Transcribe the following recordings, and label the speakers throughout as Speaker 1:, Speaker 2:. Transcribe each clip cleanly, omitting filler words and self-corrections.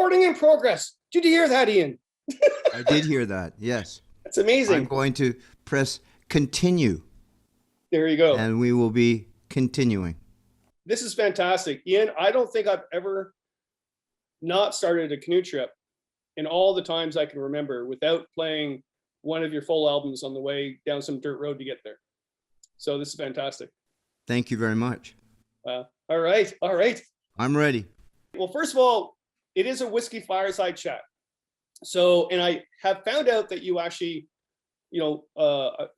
Speaker 1: Recording in progress. Did you hear that, Ian?
Speaker 2: I did hear that. Yes.
Speaker 1: That's amazing.
Speaker 2: I'm going to press continue.
Speaker 1: There you go.
Speaker 2: And we will be continuing.
Speaker 1: This is fantastic. Ian, I don't think I've ever not started a canoe trip in all the times I can remember without playing one of your full albums on the way down some dirt road to get there. So this is fantastic.
Speaker 2: Thank you very much.
Speaker 1: All right.
Speaker 2: I'm ready.
Speaker 1: Well, first of all, it is a Whisky Fireside chat. So, and I have found out that you actually, a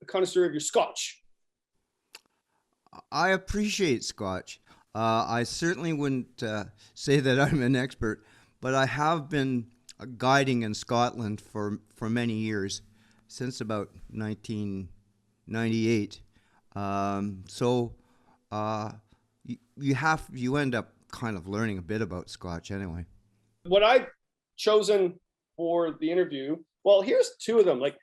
Speaker 1: connoisseur of your Scotch.
Speaker 2: I appreciate Scotch. I certainly wouldn't say that I'm an expert, but I have been guiding in Scotland for many years, since about 1998. You end up kind of learning a bit about Scotch anyway.
Speaker 1: What I've chosen for the interview, well, here's two of them. Like,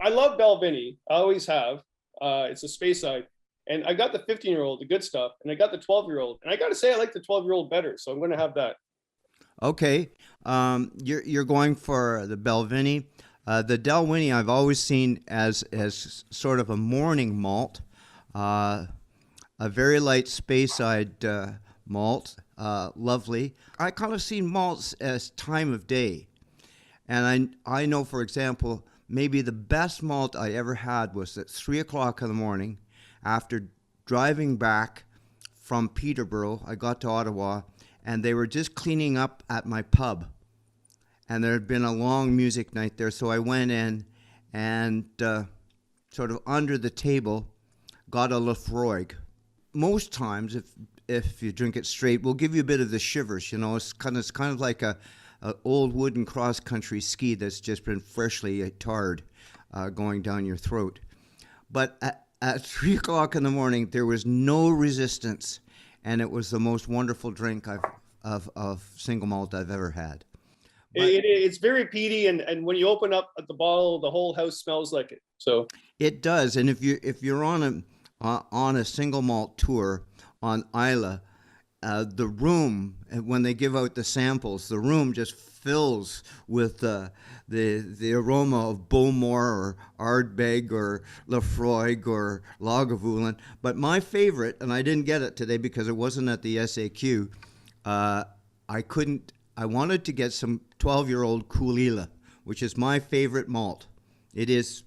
Speaker 1: I love Balvenie. I always have. It's a Speyside. And I got the 15-year-old, the good stuff, and I got the 12-year-old. And I got to say, I like the 12-year-old better, so I'm going to have that.
Speaker 2: Okay. You're going for the Balvenie. The Dalwhinnie I've always seen as sort of a morning malt, a very light Speyside malt, lovely. I kind of see malts as time of day. And I know, for example, maybe the best malt I ever had was at 3 o'clock in the morning after driving back from Peterborough. I got to Ottawa, and they were just cleaning up at my pub. And there had been a long music night there, so I went in and sort of under the table got a Lefroy. Most times, if you drink it straight, will give you a bit of the shivers. It's kind of like a old wooden cross-country ski that's just been freshly tarred going down your throat. But at 3 o'clock in the morning, there was no resistance, and it was the most wonderful drink of single malt I've ever had.
Speaker 1: It's very peaty, and when you open up the bottle, the whole house smells like it. So
Speaker 2: it does, and if you're on a single malt tour on Islay, the room, when they give out the samples, the room just fills with the aroma of Bowmore or Ardbeg or Lefroy or Lagavulin. But my favorite, and I didn't get it today because it wasn't at the SAQ, I wanted to get some 12-year-old Coolila, which is my favorite malt. It is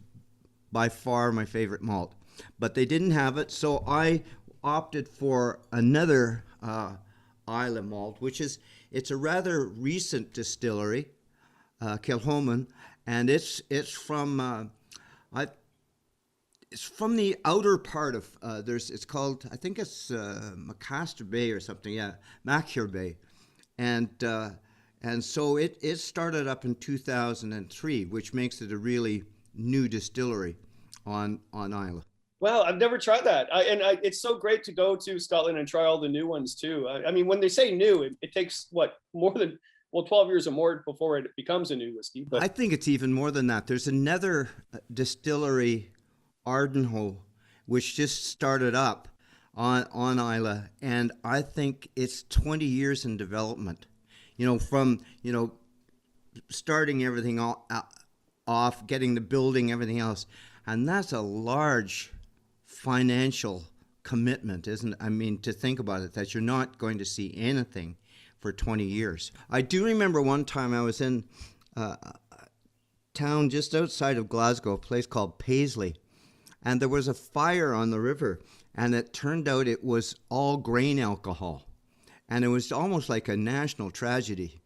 Speaker 2: by far my favorite malt. But they didn't have it, so I opted for another Islay malt, it's a rather recent distillery, Kilchoman, and it's from the outer part of it's called, I think it's McMaster Bay or something, Macure Bay, and so it started up in 2003, which makes it a really new distillery on Islay.
Speaker 1: Well, I've never tried that. It's so great to go to Scotland and try all the new ones too. I mean, when they say new, it takes 12 years or more before it becomes a new whiskey. But
Speaker 2: I think it's even more than that. There's another distillery, Ardenhoe, which just started up on Islay, and I think it's 20 years in development. From starting everything off, getting the building, everything else, and that's a large financial commitment, isn't it? I mean, to think about it, that you're not going to see anything for 20 years. I do remember one time I was in a town just outside of Glasgow, a place called Paisley, and there was a fire on the river, and it turned out it was all grain alcohol. And it was almost like a national tragedy,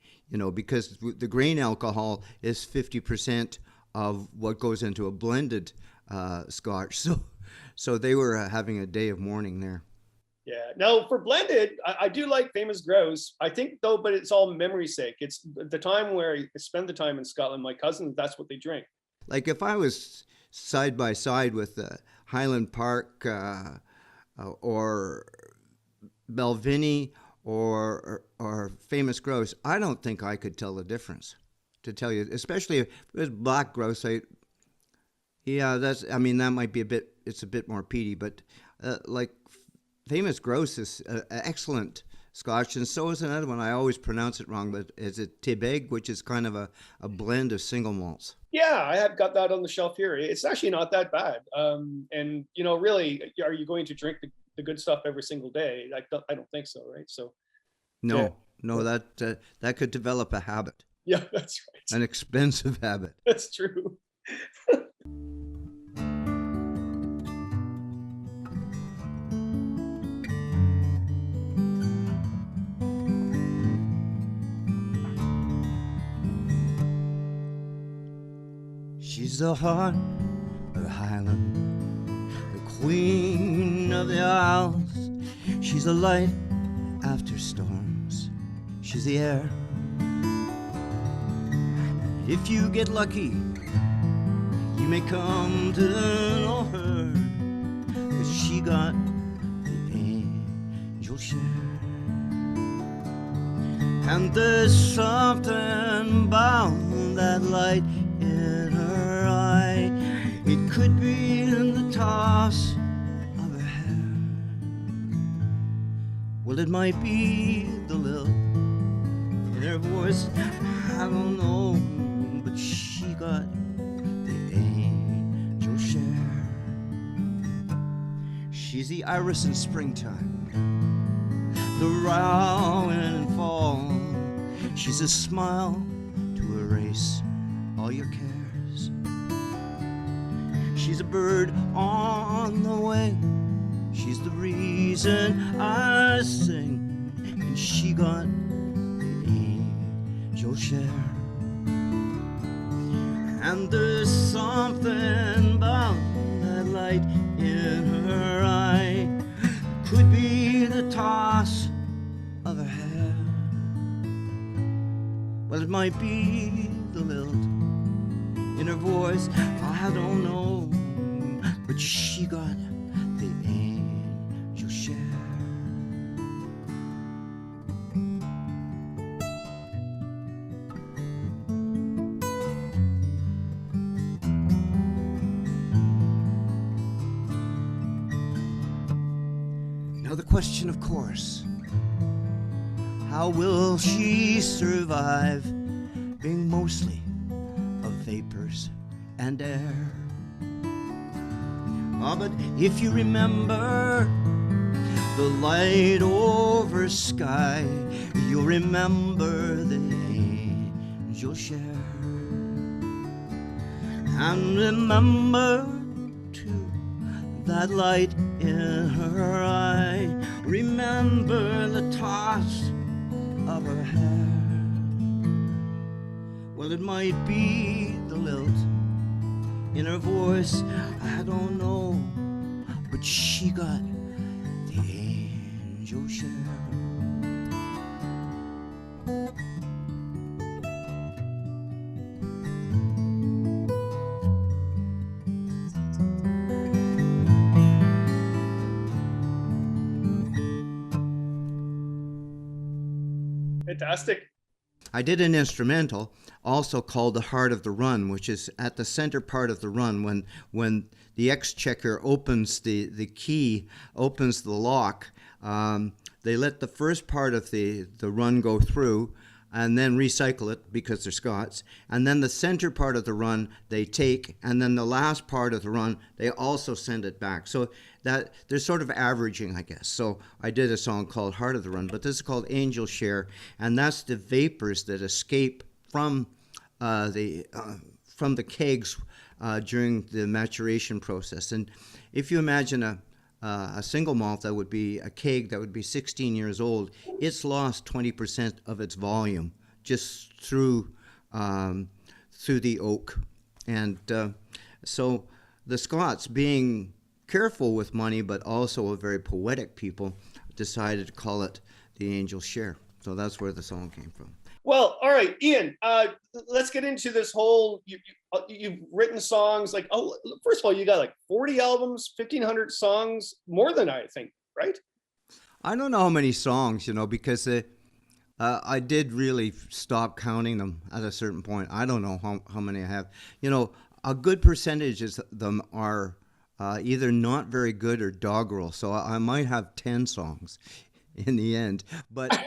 Speaker 2: because the grain alcohol is 50% of what goes into a blended Scotch. So they were having a day of mourning there.
Speaker 1: Yeah. Now for blended, I do like Famous Grouse. I think though, but it's all memory's sake. It's the time where I spend the time in Scotland. My cousins, that's what they drink.
Speaker 2: Like if I was side by side with Highland Park or Balvenie or Famous Grouse, I don't think I could tell the difference. To tell you, especially if it was black grouse, that might be it's a bit more peaty, but like Famous Grouse is an excellent Scotch, and so is another one. I always pronounce it wrong, but is it Tibeg, which is kind of a blend of single malts.
Speaker 1: Yeah, I have got that on the shelf here. It's actually not that bad. And really, are you going to drink the good stuff every single day? I don't think so, right? So yeah,
Speaker 2: No, no, that could develop a habit,
Speaker 1: yeah, that's right.
Speaker 2: an expensive habit.
Speaker 1: That's true.
Speaker 2: She's the heart of the Highland, the queen of the Isles. She's the light after storms. She's the air. If you get lucky, you may come to know her, 'cause she got the angel share. And there's something about that light in her eye. It could be in the toss of her hair. Well, it might be the lilt in her voice, I don't know, but she got the angel share. She's the iris in springtime, the rowan in fall. She's a smile to erase all your cares. She's a bird on the wing. She's the reason I sing. And she got the angel share. And there's something about that light in her eye. Could be the toss of her hair. Well, it might be the lilt in her voice, I don't know, but she got the angel share. Now the question, of course, how will she survive being mostly of vapors and air? Ah, but if you remember the light over sky, you'll remember the angel share. And remember, too, that light in her eye. Remember the toss of her hair. Well, it might be the lilt in her voice, I don't know, but she got the angel share.
Speaker 1: Fantastic.
Speaker 2: I did an instrumental also called The Heart of the Run, which is at the center part of the run when the exchequer opens the key, opens the lock. They let the first part of the run go through and then recycle it because they're Scots. And then the center part of the run they take, and then the last part of the run they also send it back. So that they're sort of averaging, I guess. So I did a song called Heart of the Run, but this is called Angel Share, and that's the vapors that escape from the kegs during the maturation process. And if you imagine a single malt that would be a keg that would be 16 years old, it's lost 20% of its volume just through the oak. And so the Scots, being careful with money but also a very poetic people, decided to call it the Angel Share. So that's where the song came from.
Speaker 1: Well, all right, Ian, let's get into this whole, you've written songs like, first of all, you got like 40 albums, 1,500 songs, more than I think, right?
Speaker 2: I don't know how many songs, because I did really stop counting them at a certain point. I don't know how many I have. A good percentage of them are either not very good or doggerel. So I might have 10 songs in the end. But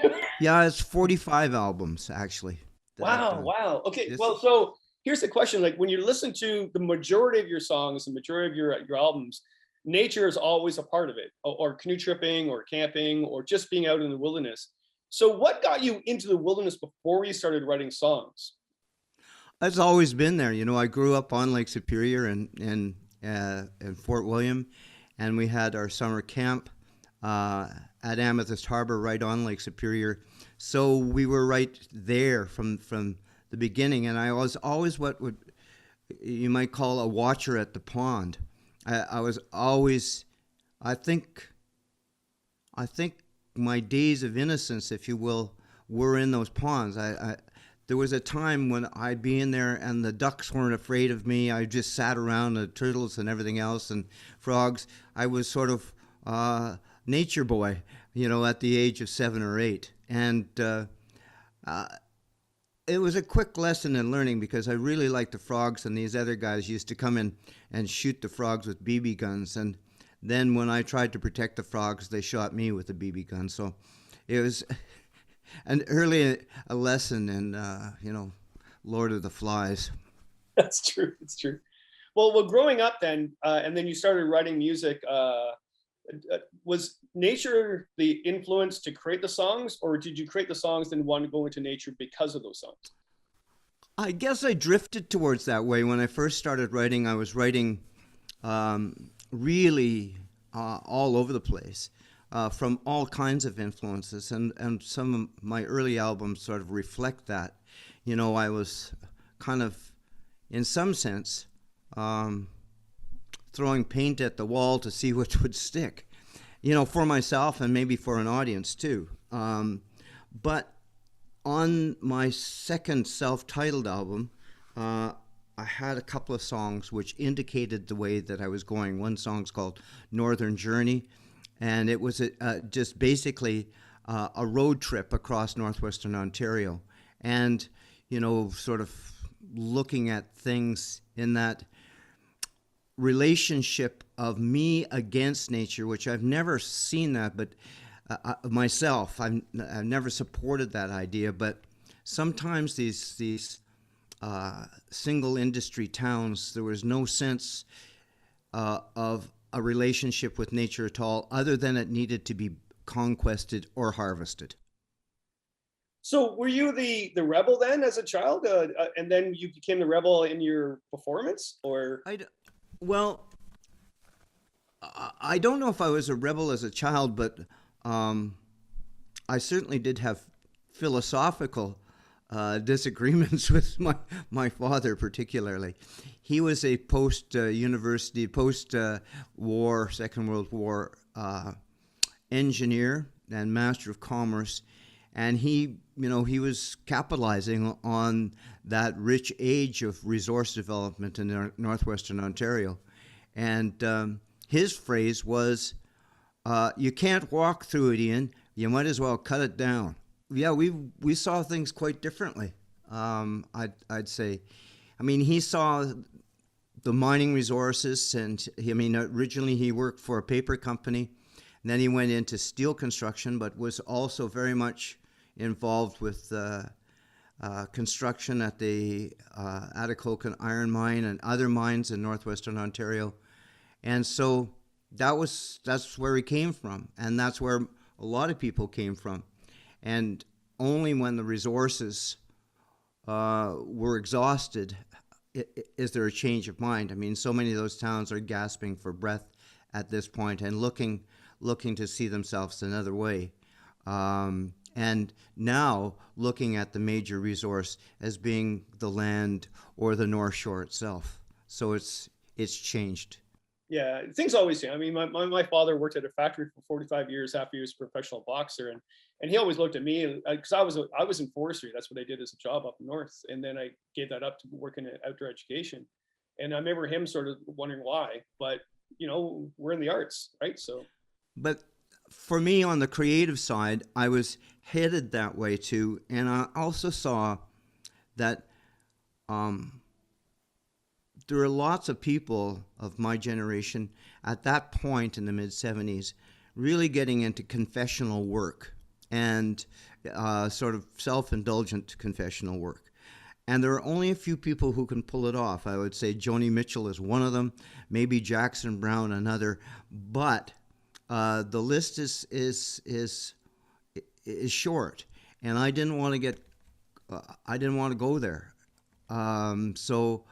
Speaker 2: yeah, it's 45 albums actually that I've
Speaker 1: Wow,
Speaker 2: done.
Speaker 1: wow. Okay,
Speaker 2: This,
Speaker 1: well, so here's the question: like when you listen to the majority of your songs, the majority of your albums, nature is always a part of it, or canoe tripping, or camping, or just being out in the wilderness. So, what got you into the wilderness before you started writing songs?
Speaker 2: it's always been there. You know, I grew up on Lake Superior in Fort William, and we had our summer camp uh, at Amethyst Harbor right on Lake Superior. So we were right there from the beginning, and I was always what would you might call a watcher at the pond. I was always, I think, I think my days of innocence, if you will, were in those ponds. There was a time when I'd be in there and the ducks weren't afraid of me. I just sat around the turtles and everything else and frogs. I was sort of nature boy, you know, at the age of 7 or 8, and uh, it was a quick lesson in learning because I really liked the frogs, and these other guys used to come in and shoot the frogs with BB guns, and then when I tried to protect the frogs, they shot me with a BB gun. So it was an early a lesson in you know, Lord of the Flies.
Speaker 1: That's true. It's true. Well, growing up then, and then you started writing music. Was nature the influence to create the songs, or did you create the songs and want to go into nature because of those songs?
Speaker 2: I guess I drifted towards that way. When I first started writing, I was writing really all over the place from all kinds of influences, and some of my early albums sort of reflect that. You know, I was kind of, in some sense, throwing paint at the wall to see which would stick, you know, for myself and maybe for an audience too. But on my second self-titled album, I had a couple of songs which indicated the way that I was going. One song's called Northern Journey, and it was just basically a road trip across northwestern Ontario, and, you know, sort of looking at things in that relationship of me against nature, which I've never seen that, but myself, I've never supported that idea. But sometimes these single industry towns, there was no sense of a relationship with nature at all, other than it needed to be conquested or harvested.
Speaker 1: So, were you the rebel then as a child, and then you became the rebel in your performance, or?
Speaker 2: Well, I don't know if I was a rebel as a child, but I certainly did have philosophical disagreements with my father, particularly. He was a post-university, post-war, Second World War engineer and Master of Commerce, and he, you know, he was capitalizing on that rich age of resource development in northwestern Ontario. And his phrase was, you can't walk through it, Ian. You might as well cut it down. Yeah, we saw things quite differently, I'd say. I mean, he saw the mining resources, and I mean, originally he worked for a paper company, and then he went into steel construction, but was also very much involved with construction at the Okotoks iron mine and other mines in northwestern Ontario. And so that's where he came from, and that's where a lot of people came from. And only when the resources were exhausted is there a change of mind. I mean, so many of those towns are gasping for breath at this point and looking to see themselves another way. And now looking at the major resource as being the land or the North Shore itself. So it's changed.
Speaker 1: Yeah, things always change. I mean, my father worked at a factory for 45 years after he was a professional boxer, and he always looked at me because I was in forestry. That's what I did as a job up north, and then I gave that up to work in outdoor education. And I remember him sort of wondering why, but you know, we're in the arts, right? So,
Speaker 2: but for me, on the creative side, I was headed that way too, and I also saw that there are lots of people of my generation at that point in the mid-70s really getting into confessional work and sort of self-indulgent confessional work. And there are only a few people who can pull it off. I would say Joni Mitchell is one of them, maybe Jackson Browne another, but the list is short, and I didn't want to go there. So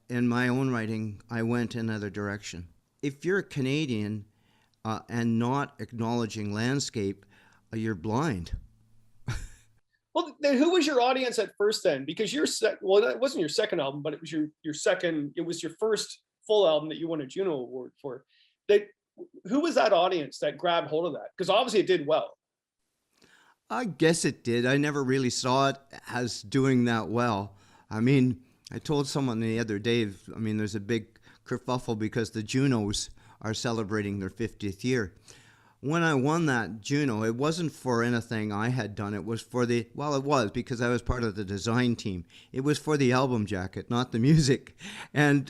Speaker 2: in my own writing, I went another direction. If you're a Canadian and not acknowledging landscape, you're blind.
Speaker 1: Well, then who was your audience at first then? Because well, that wasn't your second album, but it was your second. It was your first full album that you won a Juno Award for. Who was that audience that grabbed hold of that? Because obviously it did well.
Speaker 2: I guess it did. I never really saw it as doing that well. I mean, I told someone the other day, I mean, there's a big kerfuffle because the Junos are celebrating their 50th year. When I won that Juno, it wasn't for anything I had done. It was for it was because I was part of the design team. It was for the album jacket, not the music. And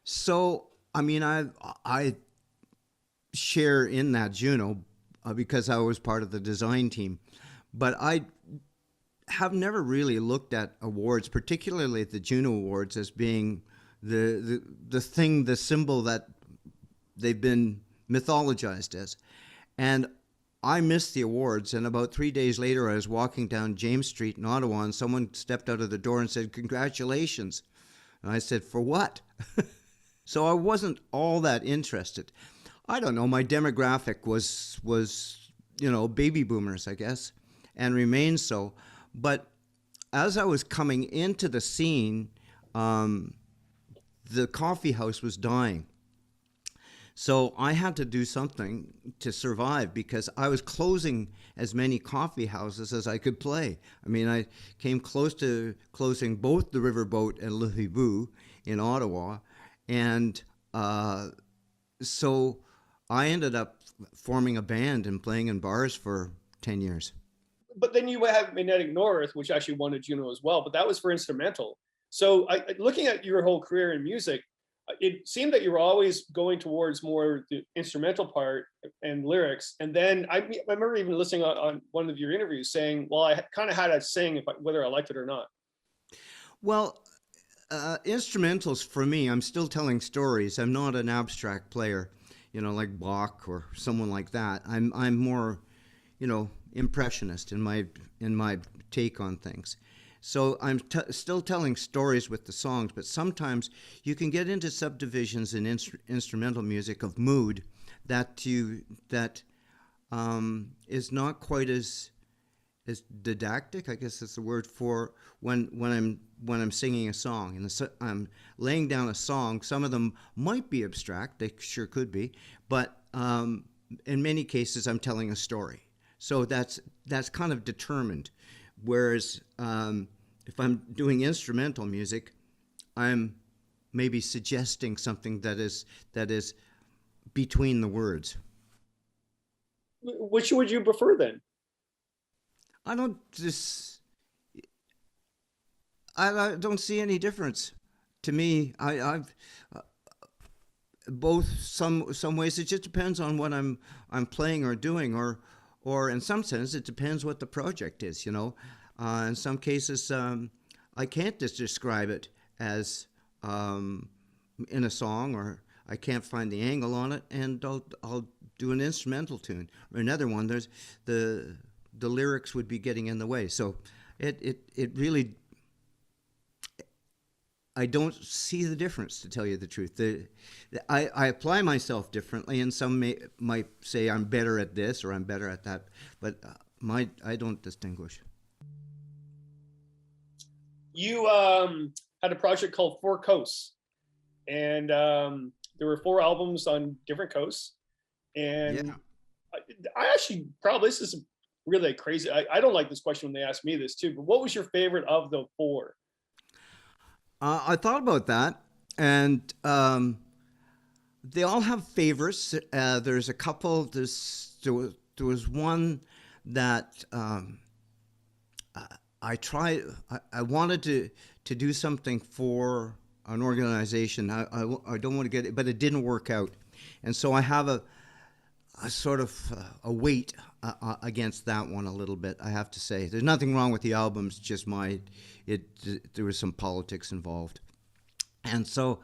Speaker 2: so, I mean, I share in that Juno because I was part of the design team. But I have never really looked at awards, particularly the Juno Awards, as being the thing, the symbol that they've been mythologized as. And I missed the awards, and about 3 days later I was walking down James Street in Ottawa, and someone stepped out of the door and said, "Congratulations." And I said, "For what?" So I wasn't all that interested. I don't know, my demographic was baby boomers, I guess, and remains so. But as I was coming into the scene, the coffee house was dying. So I had to do something to survive because I was closing as many coffee houses as I could play. I mean, I came close to closing both the Riverboat and Le Hibou in Ottawa. And so I ended up forming a band and playing in bars for 10 years.
Speaker 1: But then you have Magnetic North, which actually won a Juno as well, but that was for instrumental. So looking at your whole career in music, it seemed that you were always going towards more the instrumental part and lyrics. And then I remember even listening on one of your interviews saying, well, I kind of had to sing whether I liked it or not.
Speaker 2: Well, instrumentals for me, I'm still telling stories. I'm not an abstract player, like Bach or someone like that. I'm more, impressionist in my take on things. So I'm still telling stories with the songs, but sometimes you can get into subdivisions in instrumental music of mood that is not quite as didactic, I guess that's the word, for when I'm singing a song and I'm laying down a song. Some of them might be abstract, they sure could be, but in many cases I'm telling a story. So that's kind of determined. Whereas if I'm doing instrumental music, I'm maybe suggesting something that is between the words.
Speaker 1: Which would you prefer then?
Speaker 2: I don't see any difference. To me, I've both some ways. It just depends on what I'm playing or doing, or in some sense, it depends what the project is, in some cases, I can't just describe it as in a song, or I can't find the angle on it, and I'll do an instrumental tune. Or another one, there's the lyrics would be getting in the way. So it really, I don't see the difference, to tell you the truth. I apply myself differently, and some might say I'm better at this or I'm better at that, but I don't distinguish.
Speaker 1: You had a project called Four Coasts, and there were 4 albums on different coasts. And yeah. I actually, probably, this is really crazy. I don't like this question when they ask me this too, but what was your favorite of the 4?
Speaker 2: I thought about that, and they all have favorites. There's a couple. There was one that I wanted to do something for an organization. I don't want to get it, but it didn't work out. And so I have sort of a weight against that one a little bit. I have to say, there's nothing wrong with the albums, just there was some politics involved, and so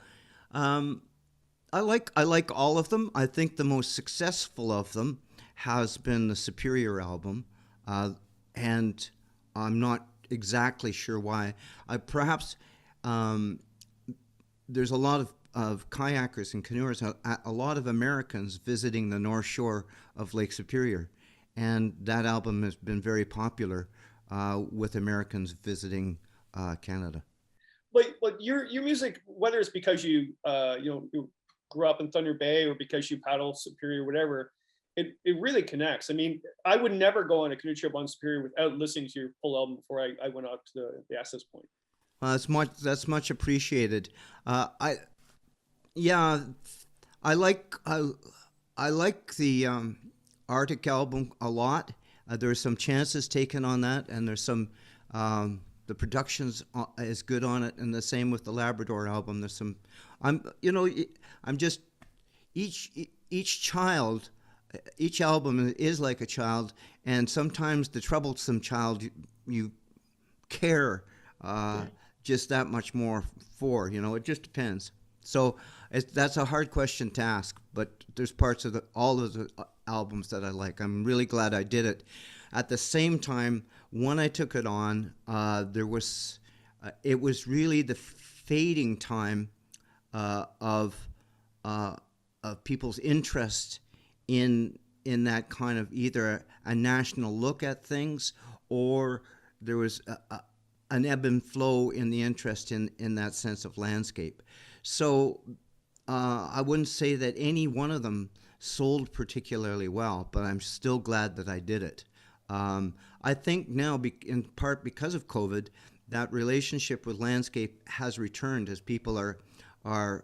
Speaker 2: I like all of them. I think the most successful of them has been the Superior album, and I'm not exactly sure why. Perhaps there's a lot of kayakers and canoers, a lot of Americans visiting the North Shore of Lake Superior, and that album has been very popular with Americans visiting Canada.
Speaker 1: But your music, whether it's because you grew up in Thunder Bay or because you paddle Superior, whatever, it really connects. I mean, I would never go on a canoe trip on Superior without listening to your full album before I went out to the access point.
Speaker 2: That's much appreciated. I like the Arctic album a lot. There's some chances taken on that, and there's some the production's is good on it, and the same with the Labrador album. There's some, I'm just each child. Each album is like a child, and sometimes the troublesome child you care just that much more for. It just depends. So that's a hard question to ask, but there's parts of all of the albums that I like. I'm really glad I did it. At the same time, when I took it on, it was really the fading time of people's interest in that kind of either a national look at things, or there was an ebb and flow in the interest in that sense of landscape. So I wouldn't say that any one of them sold particularly well, but I'm still glad that I did it. I think now, in part because of COVID, that relationship with landscape has returned as people are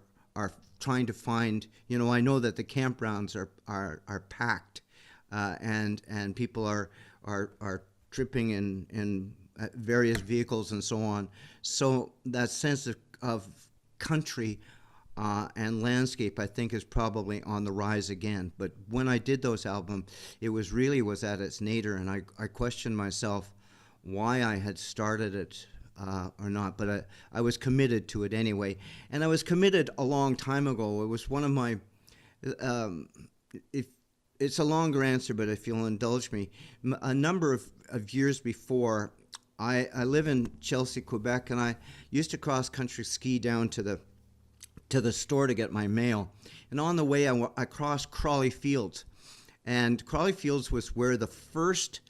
Speaker 2: trying to find. I know that the campgrounds are packed, and people are tripping in various vehicles and so on. So that sense of country and landscape, I think, is probably on the rise again. But when I did those albums, it was at its nadir, and I questioned myself why I had started it or not. But I was committed to it anyway, and I was committed a long time ago. It was one of my it's a longer answer, but if you'll indulge me, a number of years before, I live in Chelsea, Quebec, and I used to cross-country ski down to the store to get my mail. And on the way, I crossed Crawley Fields. And Crawley Fields was where the first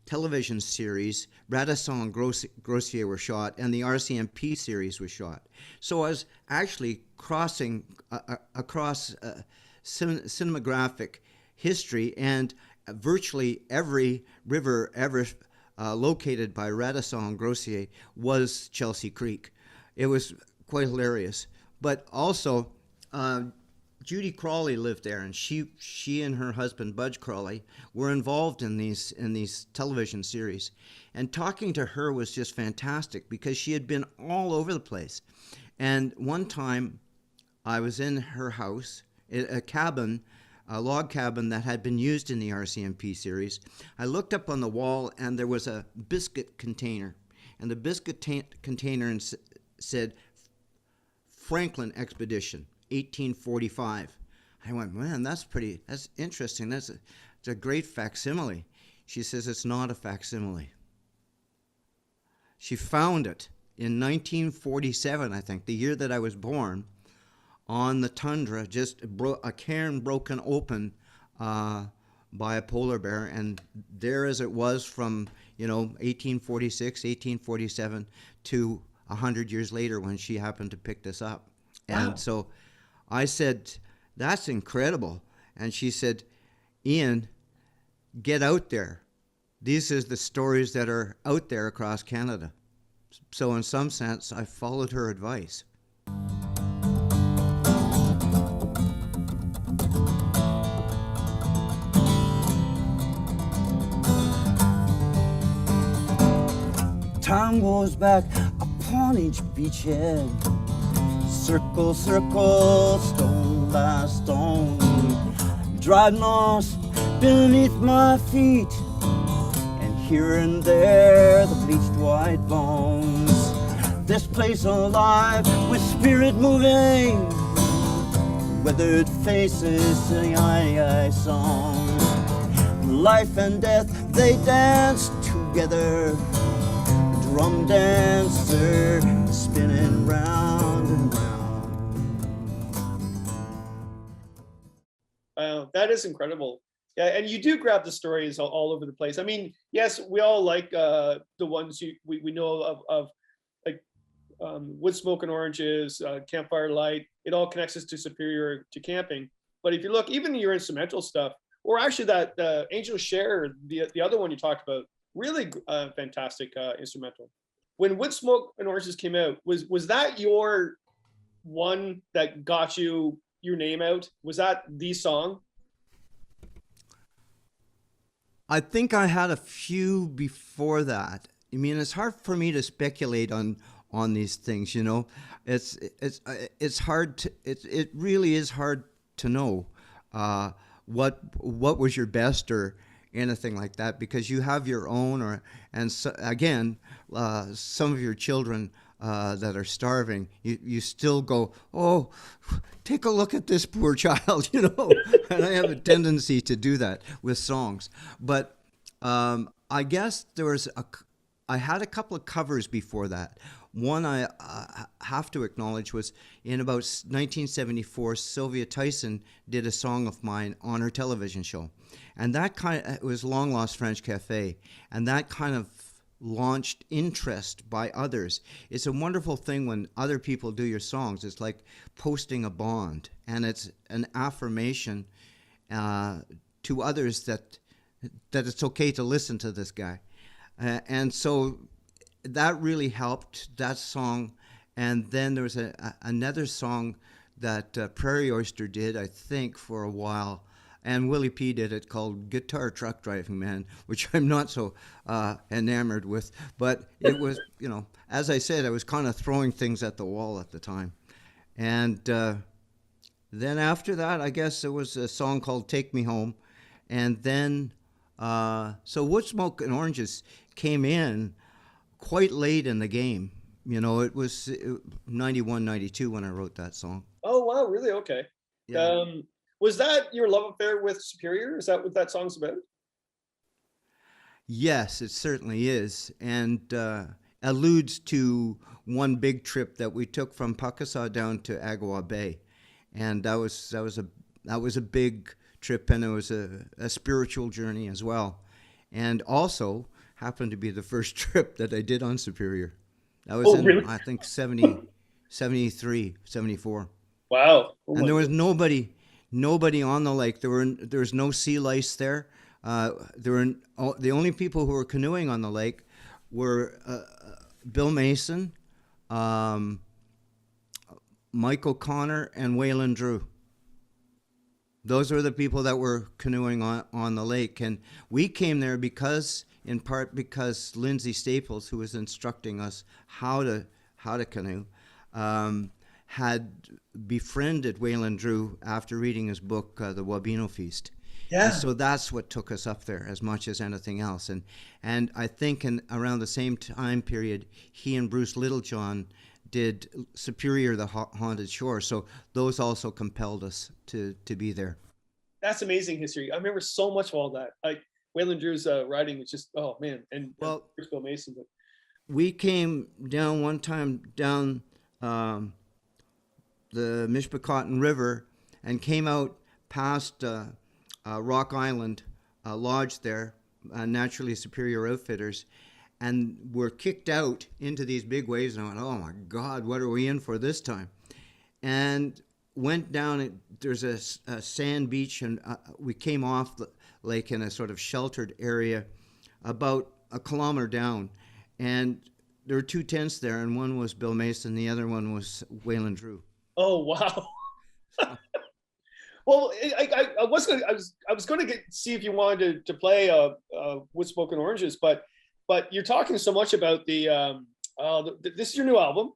Speaker 2: television series, Radisson and Grossier, were shot, and the RCMP series was shot. So I was actually crossing across cinematographic history, and virtually every river ever located by Radisson and Grossier was Chelsea Creek. It was quite hilarious. But also, Judy Crawley lived there, and she and her husband Budge Crawley were involved in these television series. And talking to her was just fantastic because she had been all over the place. And one time, I was in her house, a log cabin that had been used in the RCMP series. I looked up on the wall, and there was a biscuit container, and the biscuit container said Franklin Expedition, 1845. I went, man, that's interesting. It's a great facsimile. She says it's not a facsimile. She found it in 1947, I think, the year that I was born, on the tundra, just a cairn broken open by a polar bear, and there as it was from 1846, 1847 to 100 years later when she happened to pick this up. Wow. And so I said, that's incredible. And she said, Ian, get out there. These are the stories that are out there across Canada. So in some sense, I followed her advice.
Speaker 3: Time goes back upon each beachhead, circle, circle, stone by stone, dried moss beneath my feet, and here and there the bleached white bones. This place alive with spirit moving, weathered faces sing aye songs. Life and death, they dance together, drum dancer spinning round and round.
Speaker 1: That is incredible. Yeah, and you do grab the stories all over the place. I mean, yes, we all like the ones we know of like Woodsmoke and Oranges, Campfire Light. It all connects us to Superior, to camping. But if you look, even your instrumental stuff, or actually that Angel Share, the other one you talked about, really fantastic instrumental. When Woodsmoke and Oranges came out, was that your one that got you your name out? Was that the song?
Speaker 2: I think I had a few before that. I mean, it's hard for me to speculate on these things. You know, it's hard to it really is hard to know what was your best or anything like that, because you have your own, and so, again, some of your children that are starving, you still go, oh, take a look at this poor child, you know. And I have a tendency to do that with songs. But I guess I had a couple of covers before that. One I have to acknowledge was in about 1974, Sylvia Tyson did a song of mine on her television show. And that it was Long Lost French Cafe. And that kind of launched interest by others. It's a wonderful thing when other people do your songs. It's like posting a bond. And it's an affirmation to others that it's okay to listen to this guy. And so that really helped, that song. And then there was another song that Prairie Oyster did, I think, for a while. And Willie P did it, called Guitar Truck Driving Man, which I'm not so enamored with. But it was, you know, as I said, I was kind of throwing things at the wall at the time. And then after that, I guess there was a song called Take Me Home. And then, so Woodsmoke and Oranges came in quite late in the game. You know, it was 91, 92 when I wrote that song.
Speaker 1: Oh, wow, really? Okay.
Speaker 2: Yeah.
Speaker 1: Was that your love affair with Superior? Is that what that song's about?
Speaker 2: Yes, it certainly is, and alludes to one big trip that we took from Pakasaw down to Agawam Bay, and that was a big trip, and it was a spiritual journey as well, and also happened to be the first trip that I did on Superior. That was
Speaker 1: really?
Speaker 2: I think 73, 74.
Speaker 1: Wow. Oh,
Speaker 2: and there was nobody on the lake. There was no sea lice there. The only people who were canoeing on the lake were Bill Mason, Mike O'Connor, and Waylon Drew. Those were the people that were canoeing on the lake. And we came there in part because Lindsay Staples, who was instructing us how to canoe, had befriended Waylon Drew after reading his book, The Wabino Feast. Yeah. And so that's what took us up there as much as anything else. And I think around the same time period, he and Bruce Littlejohn did Superior, the Haunted Shore. So those also compelled us to be there.
Speaker 1: That's amazing history. I remember so much of all that. Like Waylon Drew's writing was just, oh man. And Bill Mason. But
Speaker 2: we came down one time down the Mishpacotton River and came out past Rock Island Lodge there, Naturally Superior Outfitters, and were kicked out into these big waves. And I went, oh my God, what are we in for this time? And went down, there's a sand beach, and we came off the lake in a sort of sheltered area about a kilometer down. And there were two tents there, and one was Bill Mason, the other one was Waylon Drew.
Speaker 1: Oh wow! Well, I was going to see if you wanted to play Woodsmoke and Oranges, but you're talking so much about this is your new album.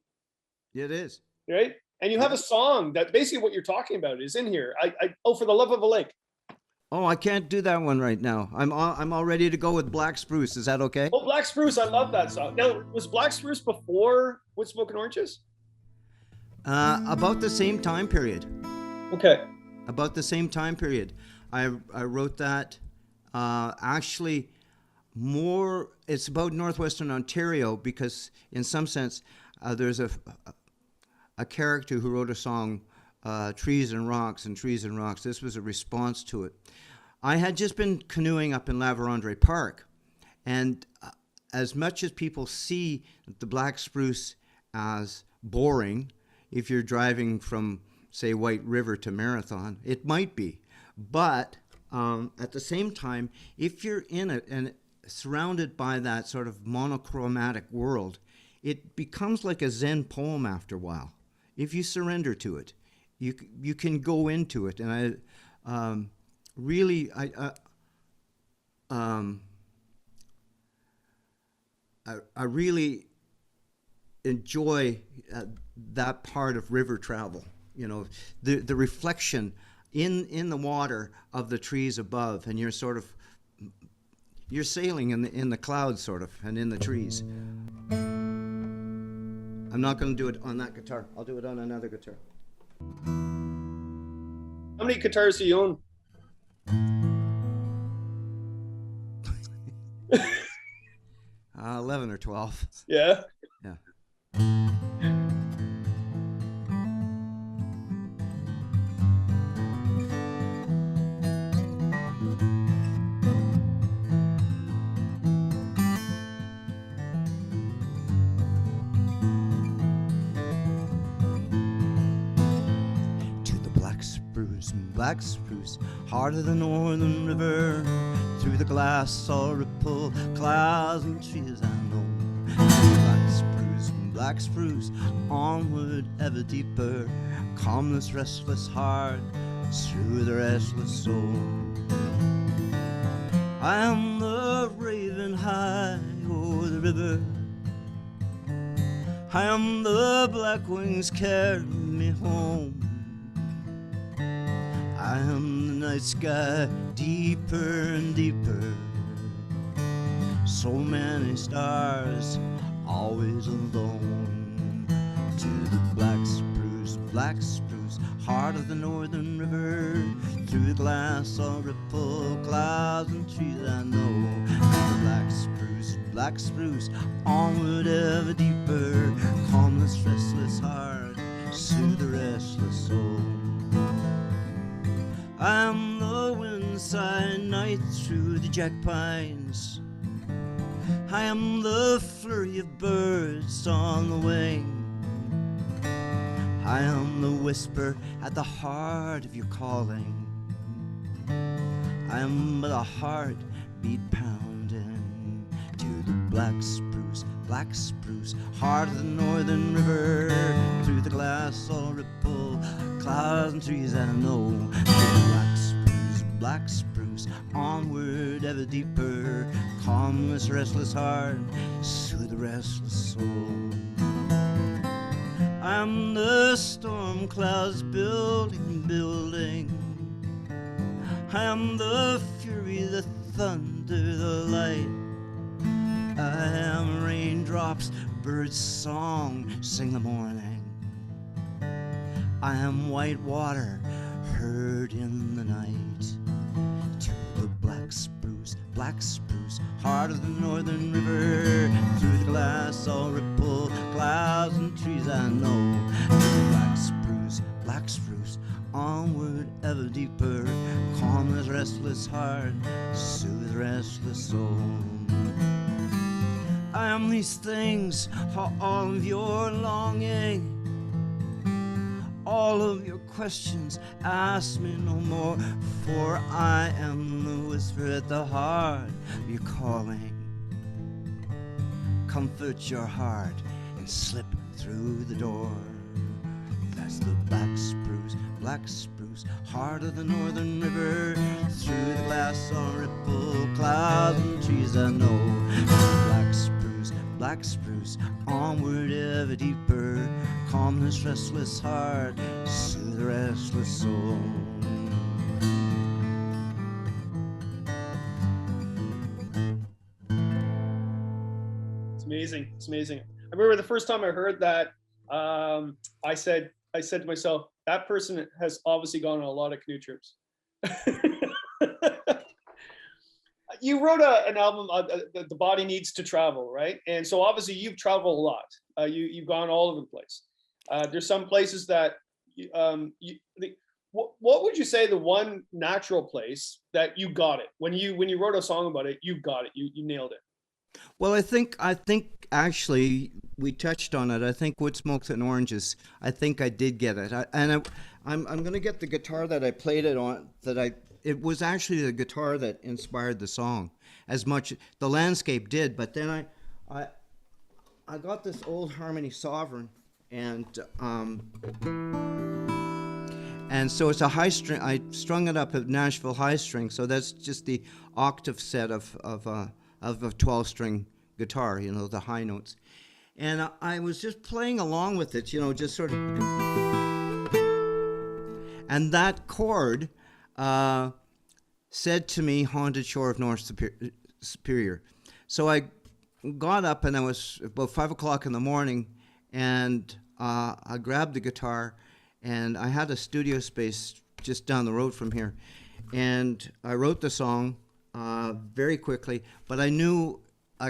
Speaker 2: It is,
Speaker 1: right? And you have a song that basically what you're talking about is in here. For the Love of a Lake.
Speaker 2: Oh, I can't do that one right now. I'm all ready to go with Black Spruce. Is that okay?
Speaker 1: Oh, Black Spruce, I love that song. Now, was Black Spruce before Woodsmoke and Oranges?
Speaker 2: About the same time period.
Speaker 1: Okay.
Speaker 2: About the same time period. I wrote that actually more, it's about northwestern Ontario because in some sense there's a character who wrote a song, Trees and Rocks and Trees and Rocks. This was a response to it. I had just been canoeing up in La Vérendrye Park, and as much as people see the Black Spruce as boring, if you're driving from, say, White River to Marathon, it might be. But at the same time, if you're in it and surrounded by that sort of monochromatic world, it becomes like a Zen poem after a while. If you surrender to it, you can go into it. And I really enjoy that part of river travel. You know, the reflection in the water of the trees above, and you're sailing in the clouds sort of, and in the trees. I'm not going to do it on that guitar. I'll do it on another guitar.
Speaker 1: How many guitars do you own?
Speaker 2: 11 or 12.
Speaker 1: Yeah.
Speaker 2: Yeah. Black spruce, heart of the northern river, through the glass all ripple, clouds and trees I know. Black spruce, onward ever deeper, calmness, restless heart, through the restless soul. I am the raven high o'er the river, I am the black wings carry me home. I am the night sky, deeper and deeper. So many stars, always alone. To the black spruce, heart of the northern river. Through the glass all ripple, clouds and trees I know. To the black spruce, onward ever deeper. Calmless, restless heart, soothe the restless soul. I am the windside night through the jack pines. I am the flurry of birds on the wing. I am the whisper at the heart of your calling. I am but a heart beat pounding to the black spruce, heart of the northern river. Through the glass all ripple, clouds and trees I know. Black spruce, onward ever deeper, calmless, restless heart, soothe the restless soul. I'm the storm clouds building. I am the fury, the thunder, the light. I am raindrops, birds' song, sing the morning. I am white water, heard in the night. To the black spruce, heart of the northern river. Through the glass all ripple, clouds and trees I know. To the black spruce, onward ever deeper. Calmness, restless heart, soothe restless soul. I am these things, all of your longing. All of your questions, ask me no more, for I am the whisper at the heart you're calling. Comfort your heart and slip through the door. That's the black spruce, heart of the northern river. Through the glass all ripple, clouds and trees I know. Black spruce, onward ever deeper. Calmness, restless heart, soothe the restless soul.
Speaker 1: amazing. It's amazing. I remember the first time I heard that, I said to myself, that person has obviously gone on a lot of canoe trips. You wrote an album, The Body Needs to Travel, right? And so obviously you've traveled a lot. You've gone all over the place. There's some places that, what would you say the one natural place that you got it? When you wrote a song about it, you got it, you nailed it.
Speaker 2: Well, I think actually we touched on it. I think Woodsmoke and Oranges. I think I did get it. I'm going to get the guitar that I played it on. It was actually the guitar that inspired the song as much. The landscape did, but then I got this old Harmony Sovereign, and so it's a high string. I strung it up at Nashville high string, so that's just the octave set of a 12-string guitar, the high notes. And I was just playing along with it, just sort of. And that chord said to me, "Haunted Shore of North Superior." So I got up, and I was about 5 o'clock in the morning, and I grabbed the guitar, and I had a studio space just down the road from here. And I wrote the song very quickly, but I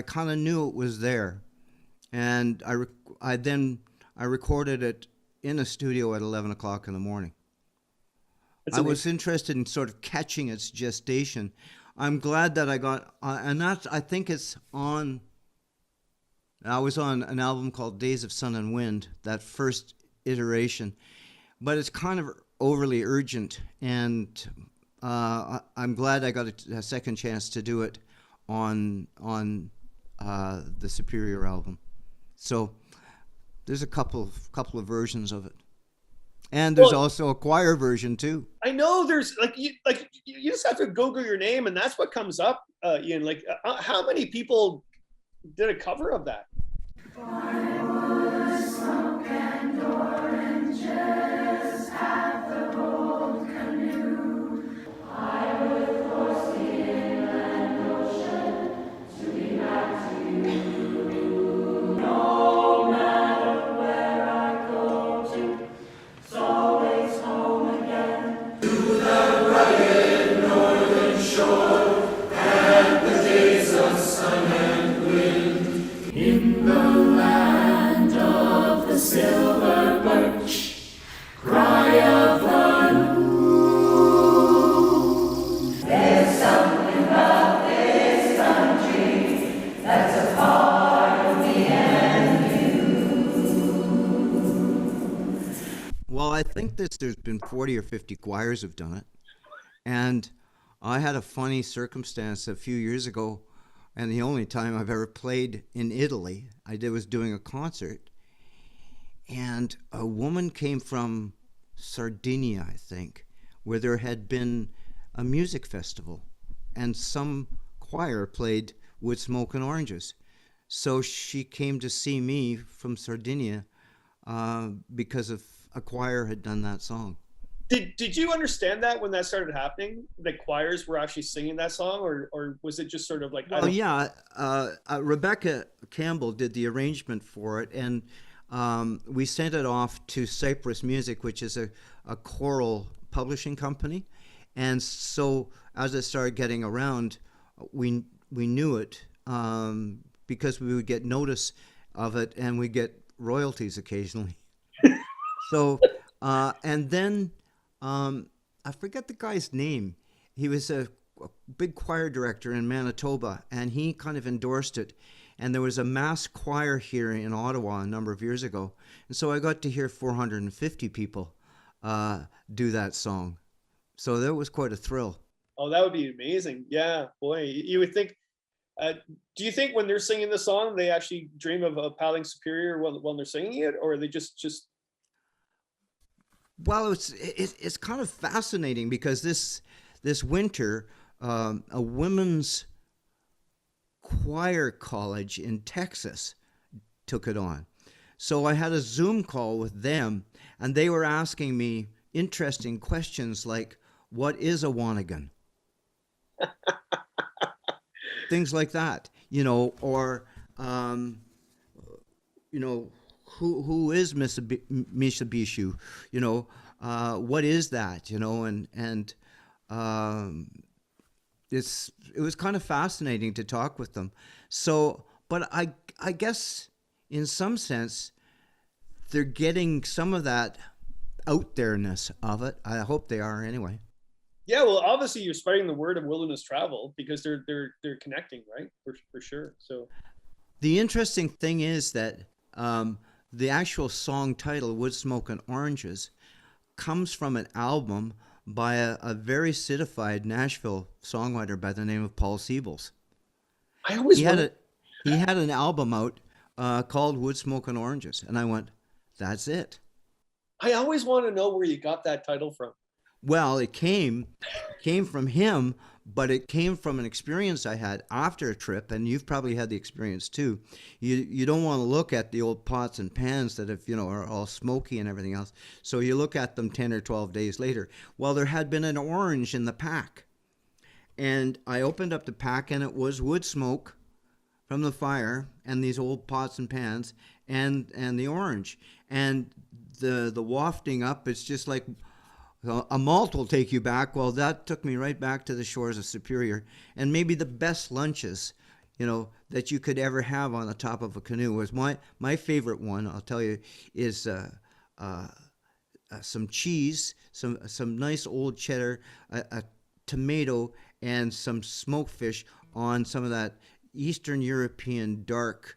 Speaker 2: kind of knew it was there. And I recorded it in a studio at 11 o'clock in the morning. I was interested in sort of catching its gestation. I'm glad that I got, and that's, I think it's on, I was on an album called Days of Sun and Wind, that first iteration, but it's kind of overly urgent, and I'm glad I got a second chance to do it on the Superior album. So there's a couple of versions of it. And there's also a choir version too.
Speaker 1: I know there's you just have to Google your name and that's what comes up, Ian. How many people did a cover of that?
Speaker 4: Woodsmoke and oranges at the old canoe. I would cross the inland ocean to be back to you. No matter where I go to, it's always home again. To the rugged northern shore and the days of sun and wind. In the land of the silver birch, cry of the moon. There's something about this country that's a part of me and you.
Speaker 2: Well, I think there's been 40 or 50 choirs have done it. And I had a funny circumstance a few years ago, and the only time I've ever played in Italy, was doing a concert, and a woman came from Sardinia, I think, where there had been a music festival, and some choir played Woodsmoke and Oranges. So she came to see me from Sardinia because of a choir had done that song.
Speaker 1: Did you understand that when that started happening? The choirs were actually singing that song, or was it just sort of like?
Speaker 2: Well, yeah, Rebecca Campbell did the arrangement for it, and we sent it off to Cypress Music, which is a choral publishing company. And so as it started getting around, we knew it because we would get notice of it, and we get royalties occasionally. So and then. I forget the guy's name. He was a big choir director in Manitoba, and he kind of endorsed it. And there was a mass choir here in Ottawa a number of years ago. And so I got to hear 450 people do that song. So that was quite a thrill.
Speaker 1: Oh, that would be amazing. Yeah, boy, you would think. Do you think when they're singing the song, they actually dream of paddling Superior while they're singing it, or are they just...
Speaker 2: Well, it's kind of fascinating because this winter, a women's choir college in Texas took it on. So I had a Zoom call with them, and they were asking me interesting questions like, what is a Wanigan? Things like that, or you know, who is Mitsubishi? You know, what is that? You know, and it was kind of fascinating to talk with them. So, but I guess in some sense they're getting some of that out there-ness of it. I hope they are anyway.
Speaker 1: Yeah, well, obviously you're spreading the word of wilderness travel because they're connecting, right? For sure. So
Speaker 2: the interesting thing is that the actual song title, Woodsmoke and Oranges, comes from an album by a very citified Nashville songwriter by the name of Paul Siebels.
Speaker 1: I always
Speaker 2: he had an album out called Woodsmoke and Oranges, and I went, that's it.
Speaker 1: I always want to know where you got that title from.
Speaker 2: Well, it came from him, but it came from an experience I had after a trip, and you've probably had the experience too. You don't want to look at the old pots and pans that are all smoky and everything else. So you look at them 10 or 12 days later. Well, there had been an orange in the pack, and I opened up the pack, and it was wood smoke from the fire and these old pots and pans and the orange, and the wafting up. It's just like a malt will take you back. Well, that took me right back to the shores of Superior, and maybe the best lunches, that you could ever have on the top of a canoe was my favorite one. I'll tell you is some cheese, some nice old cheddar, a tomato, and some smoked fish on some of that Eastern European dark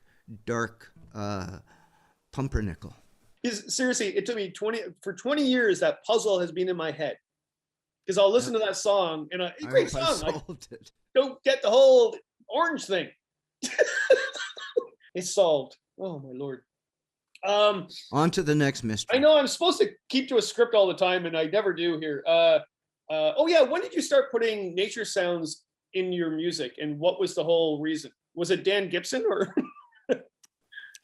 Speaker 2: pumpernickel.
Speaker 1: Seriously, it took me 20 years. That puzzle has been in my head because I'll listen to that song and great song. I don't get the whole orange thing. It's solved. Oh my Lord.
Speaker 2: On to the next mystery.
Speaker 1: I know I'm supposed to keep to a script all the time, and I never do here. Oh yeah, when did you start putting nature sounds in your music, and what was the whole reason? Was it Dan Gibson or?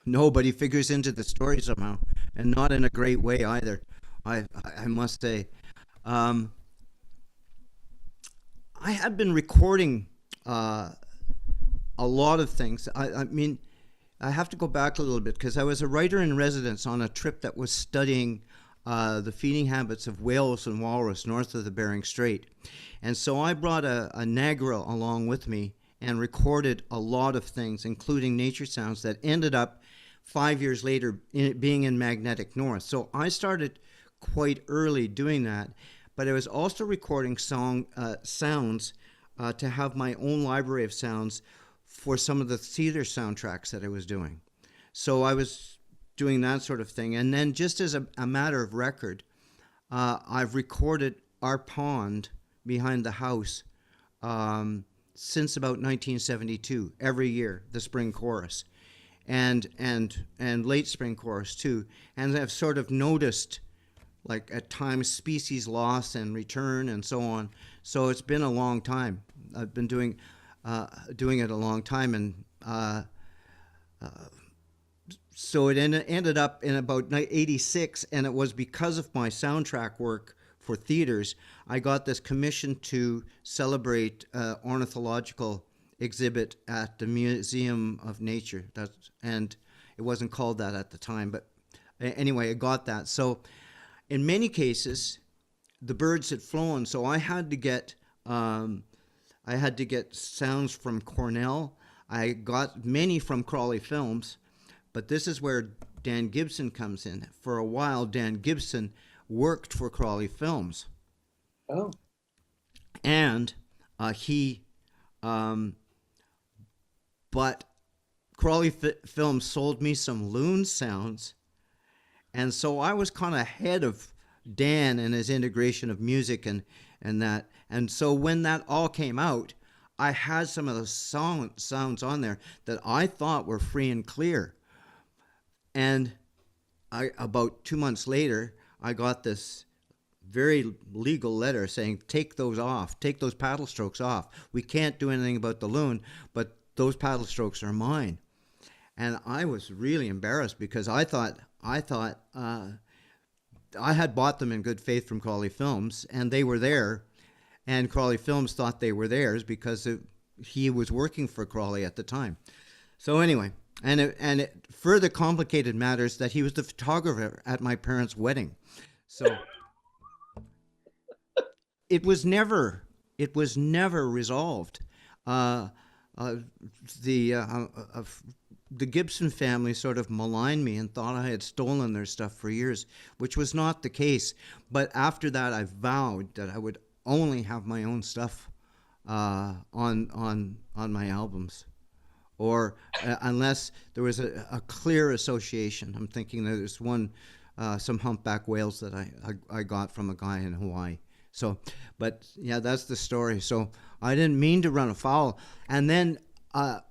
Speaker 2: No, but he figures into the story somehow, and not in a great way either. I must say, I had been recording a lot of things. I mean, I have to go back a little bit because I was a writer in residence on a trip that was studying the feeding habits of whales and walrus north of the Bering Strait, and so I brought a Nagra along with me and recorded a lot of things, including nature sounds that ended up 5 years later being in Magnetic North. So I started quite early doing that, but I was also recording sounds to have my own library of sounds for some of the theater soundtracks that I was doing. So I was doing that sort of thing. And then just as a matter of record, I've recorded our pond behind the house since about 1972, every year, the spring chorus. And late spring chorus too, and I've sort of noticed, like at times, species loss and return and so on. So it's been a long time. I've been doing it a long time, and so it ended up in about 86, and it was because of my soundtrack work for theaters. I got this commission to celebrate ornithological exhibit at the Museum of Nature. And it wasn't called that at the time, but anyway, I got that. So in many cases, the birds had flown, so I had to get sounds from Cornell. I got many from Crawley Films, but this is where Dan Gibson comes in. For a while, Dan Gibson worked for Crawley Films.
Speaker 1: Oh.
Speaker 2: And but Crawley Films sold me some loon sounds, and so I was kind of ahead of Dan and his integration of music and that. And so when that all came out, I had some of the sounds on there that I thought were free and clear. And about 2 months later, I got this very legal letter saying, take those off, take those paddle strokes off. We can't do anything about the loon, but those paddle strokes are mine. And I was really embarrassed because I thought I had bought them in good faith from Crawley Films, and they were there, and Crawley Films thought they were theirs because he was working for Crawley at the time. So anyway, it further complicated matters that he was the photographer at my parents' wedding. So it was never resolved. The Gibson family sort of maligned me and thought I had stolen their stuff for years, which was not the case. But after that, I vowed that I would only have my own stuff on my albums, or unless there was a clear association. I'm thinking that there's some humpback whales that I got from a guy in Hawaii. So, but yeah, that's the story. So I didn't mean to run afoul. And then I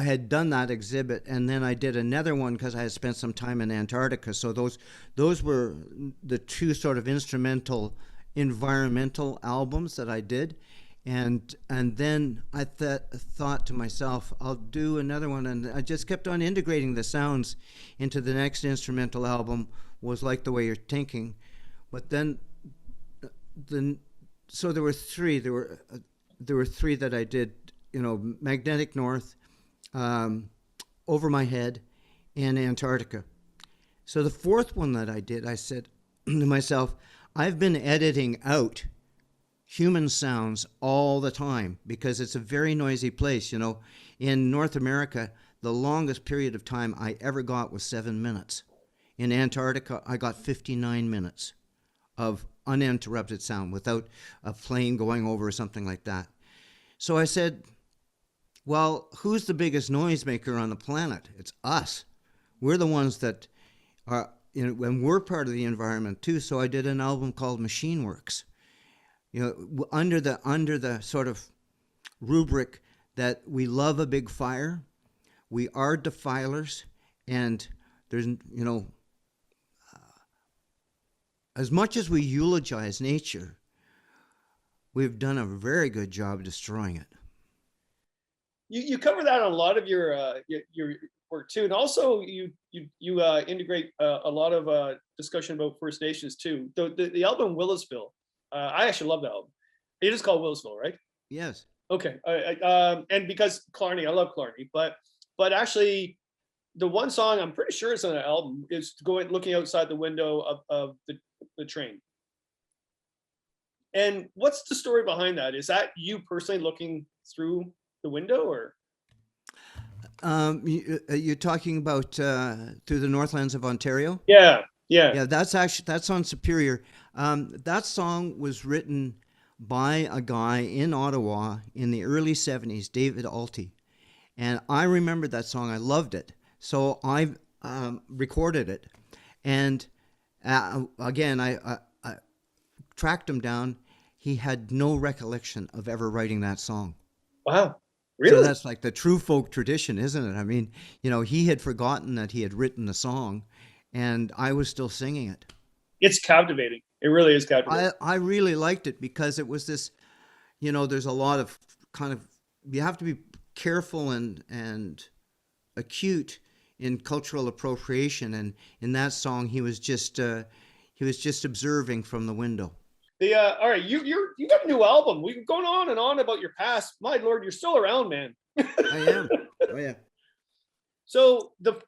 Speaker 2: had done that exhibit, and then I did another one because I had spent some time in Antarctica. So those were the two sort of instrumental environmental albums that I did. And then I thought to myself, I'll do another one. And I just kept on integrating the sounds into the next instrumental album, was Like the Way You're Thinking. But then so there were three. There were three that I did, Magnetic North, Over My Head, and Antarctica. So the fourth one that I did, I said to myself, I've been editing out human sounds all the time because it's a very noisy place. In North America, the longest period of time I ever got was 7 minutes. In Antarctica, I got 59 minutes of uninterrupted sound without a plane going over or something like that. So I said, well, who's the biggest noisemaker on the planet? It's us. We're the ones that are, and we're part of the environment too. So I did an album called Machine Works, under the sort of rubric that we love a big fire, we are defilers, and there's, as much as we eulogize nature, we've done a very good job destroying it.
Speaker 1: You cover that on a lot of your work too, and also you integrate a lot of discussion about First Nations too. The album Willisville, I actually love that album. It is called Willisville, right?
Speaker 2: Yes.
Speaker 1: Okay. And because Clarny, I love Clarny, but actually, the one song I'm pretty sure is on the album is looking outside the window of the train. And what's the story behind that? Is that you personally looking through the window, or?
Speaker 2: You're talking about through the Northlands of Ontario?
Speaker 1: Yeah.
Speaker 2: That's on Superior. That song was written by a guy in Ottawa in the early 70s, David Alty, and I remembered that song. I loved it, so I recorded it, and again I tracked him down. He had no recollection of ever writing that song.
Speaker 1: Wow. Really?
Speaker 2: So that's like the true folk tradition, isn't it? I mean, he had forgotten that he had written the song, and I was still singing it. It's
Speaker 1: captivating. It really is captivating.
Speaker 2: I really liked it because it was this, there's a lot of kind of, you have to be careful and acute in cultural appropriation. And in that song, he was just observing from the window.
Speaker 1: All right, you got a new album. We've been going on and on about your past. My Lord, you're still around, man.
Speaker 2: I am. Oh yeah.
Speaker 1: So the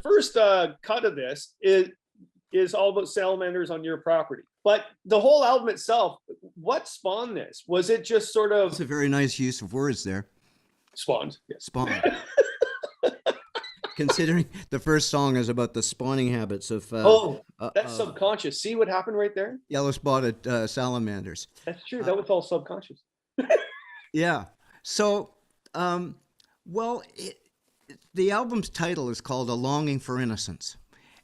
Speaker 1: first cut of this is all about salamanders on your property. But the whole album itself, what spawned this? Was it just sort of?
Speaker 2: That's a very nice use of words there.
Speaker 1: Spawned. Yeah.
Speaker 2: Spawned. Considering the first song is about the spawning habits of
Speaker 1: that's subconscious. See what happened right there?
Speaker 2: Yellow-spotted salamanders.
Speaker 1: That's true. That was all subconscious.
Speaker 2: Yeah. So, the album's title is called A Longing for Innocence.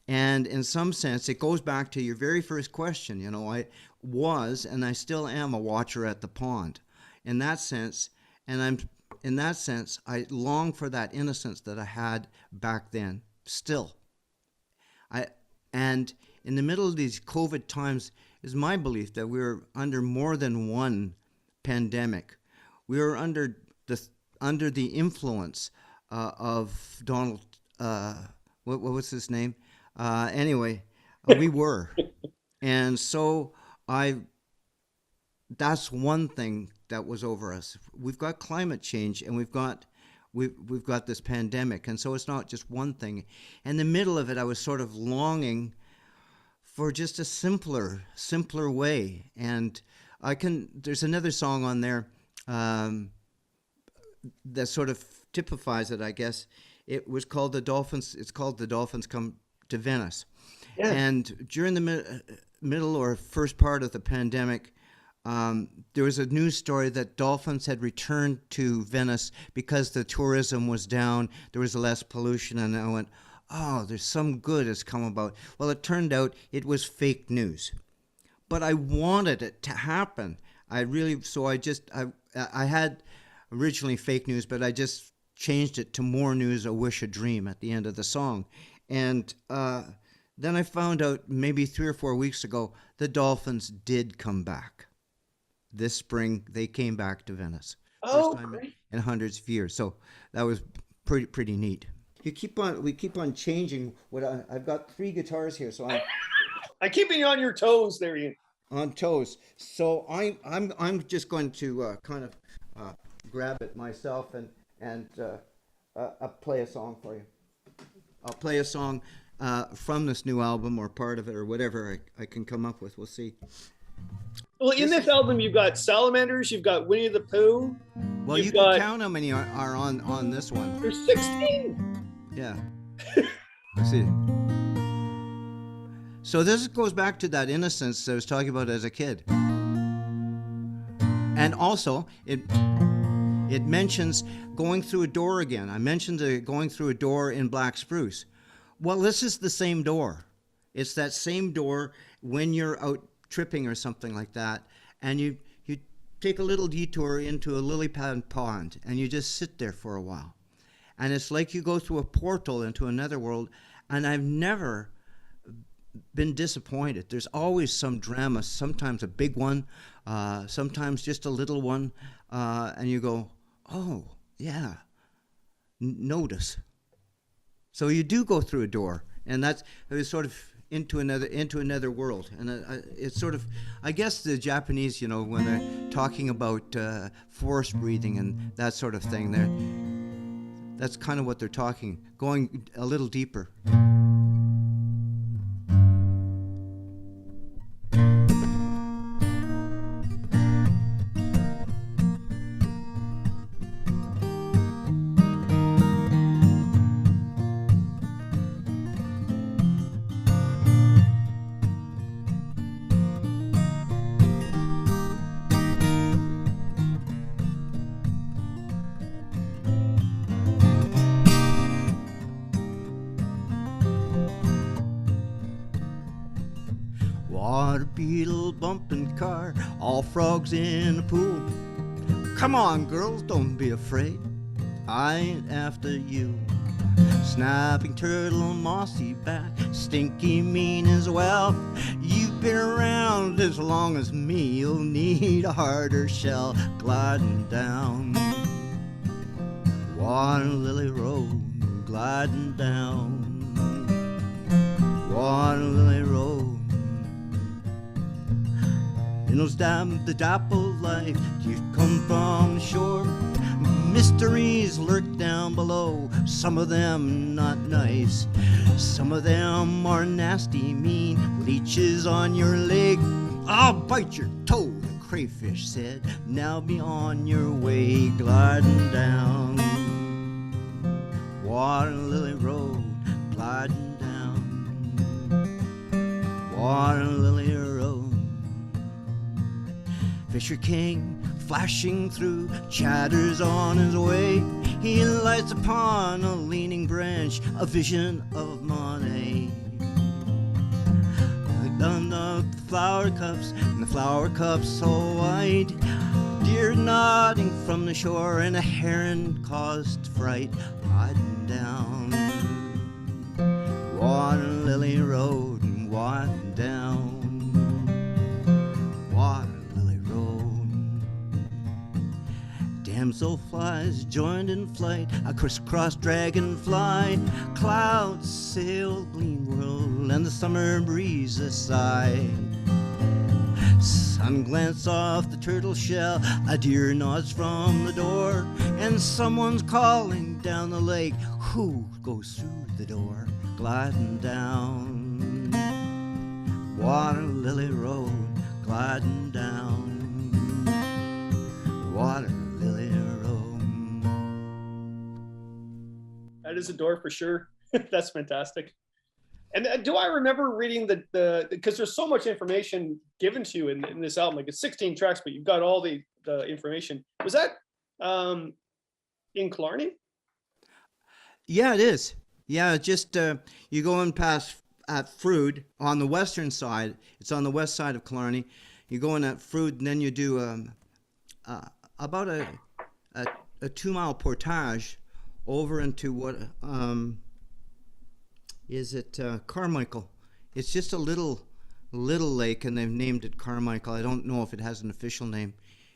Speaker 2: And in some sense, it goes back to your very first question. I was, and I still am, a watcher at the pond. In that sense, I long for that innocence that I had back then, still. And in the middle of these COVID times, is my belief that we're under more than one pandemic. We are under the influence of Donald. What was his name? Anyway, we were, and so that's one thing that was over us. We've got climate change, and we've got we've got this pandemic, and so it's not just one thing. In the middle of it, I was sort of longing for just a simpler way. And there's another song on there that sort of typifies it, I guess. It was called The Dolphins. It's called The Dolphins Come to Venice. Yeah. And during the middle or first part of the pandemic, there was a news story that dolphins had returned to Venice because the tourism was down. There was less pollution, and I went, oh, there's some good has come about. Well, it turned out it was fake news, but I wanted it to happen. I had originally fake news, but I just changed it to more news, a wish, a dream at the end of the song. And then I found out maybe 3 or 4 weeks ago, the dolphins did come back. This spring, they came back to Venice.
Speaker 1: Oh,
Speaker 2: first time
Speaker 1: great.
Speaker 2: in hundreds of years. So that was pretty neat. We keep on changing. I've got 3 guitars here, so
Speaker 1: I'm keeping you on your toes there, Ian.
Speaker 2: On toes. So I'm just going to kind of grab it myself and play a song for you. I'll play a song from this new album or part of it or whatever I can come up with. We'll see.
Speaker 1: Well, in this album, you've got salamanders, you've got Winnie the Pooh.
Speaker 2: Well, you can count how many are on this one.
Speaker 1: There's 16.
Speaker 2: Yeah. Let's see. So this goes back to that innocence I was talking about as a kid. And also, it mentions going through a door again. I mentioned going through a door in Black Spruce. Well, this is the same door. It's that same door when you're out tripping or something like that, and you take a little detour into a lily pad pond, and you just sit there for a while. And it's like you go through a portal into another world, and I've never been disappointed. There's always some drama, sometimes a big one, sometimes just a little one, and you go, oh, yeah, notice. So you do go through a door, and it was sort of into another world. And it's sort of, I guess the Japanese, when they're talking about forest breathing and that sort of thing, that's kind of what they're talking, going a little deeper. Beetle bumping car, all frogs in a pool. Come on, girls, don't be afraid, I ain't after you. Snapping turtle, mossy back, stinky mean as well. You've been around as long as me, you'll need a harder shell. Gliding down Water Lily Road, gliding down Water Lily Road. Minnows dam the dapple life, you've come from the shore. Mysteries lurk down below, some of them not nice. Some of them are nasty, mean, leeches on your leg. I'll bite your toe, the crayfish said. Now be on your way, gliding down Water Lily Road, gliding down Water Lily Road. Fisher King, flashing through, chatters on his way. He lights upon a leaning branch, a vision of Monet. Done the flower cups, and the flower cups so wide. Deer nodding from the shore, and a heron caused fright. Riding down Water Lily Road, and wading down Water Lily Road. Damsel flies joined in flight, a crisscross dragonfly. Clouds sail gleam world, and the summer breeze a sigh. Sun glance off the turtle shell, a deer nods from the door, and someone's calling down the lake. Who goes through the door? Gliding down Water Lily Road, gliding down Water Lily Road.
Speaker 1: That is a door for sure. That's fantastic. And do I remember reading the because there's so much information given to you in this album, like it's 16 tracks, but you've got all the information. Was that in Killarney?
Speaker 2: Yeah, it is. Yeah, just you go in past at Frood on the western side. It's on the west side of Killarney. You go in at Frood, and then you do about a 2-mile portage over into what is it Carmichael. It's just a little lake, and they've named it Carmichael. I don't know if it has an official name.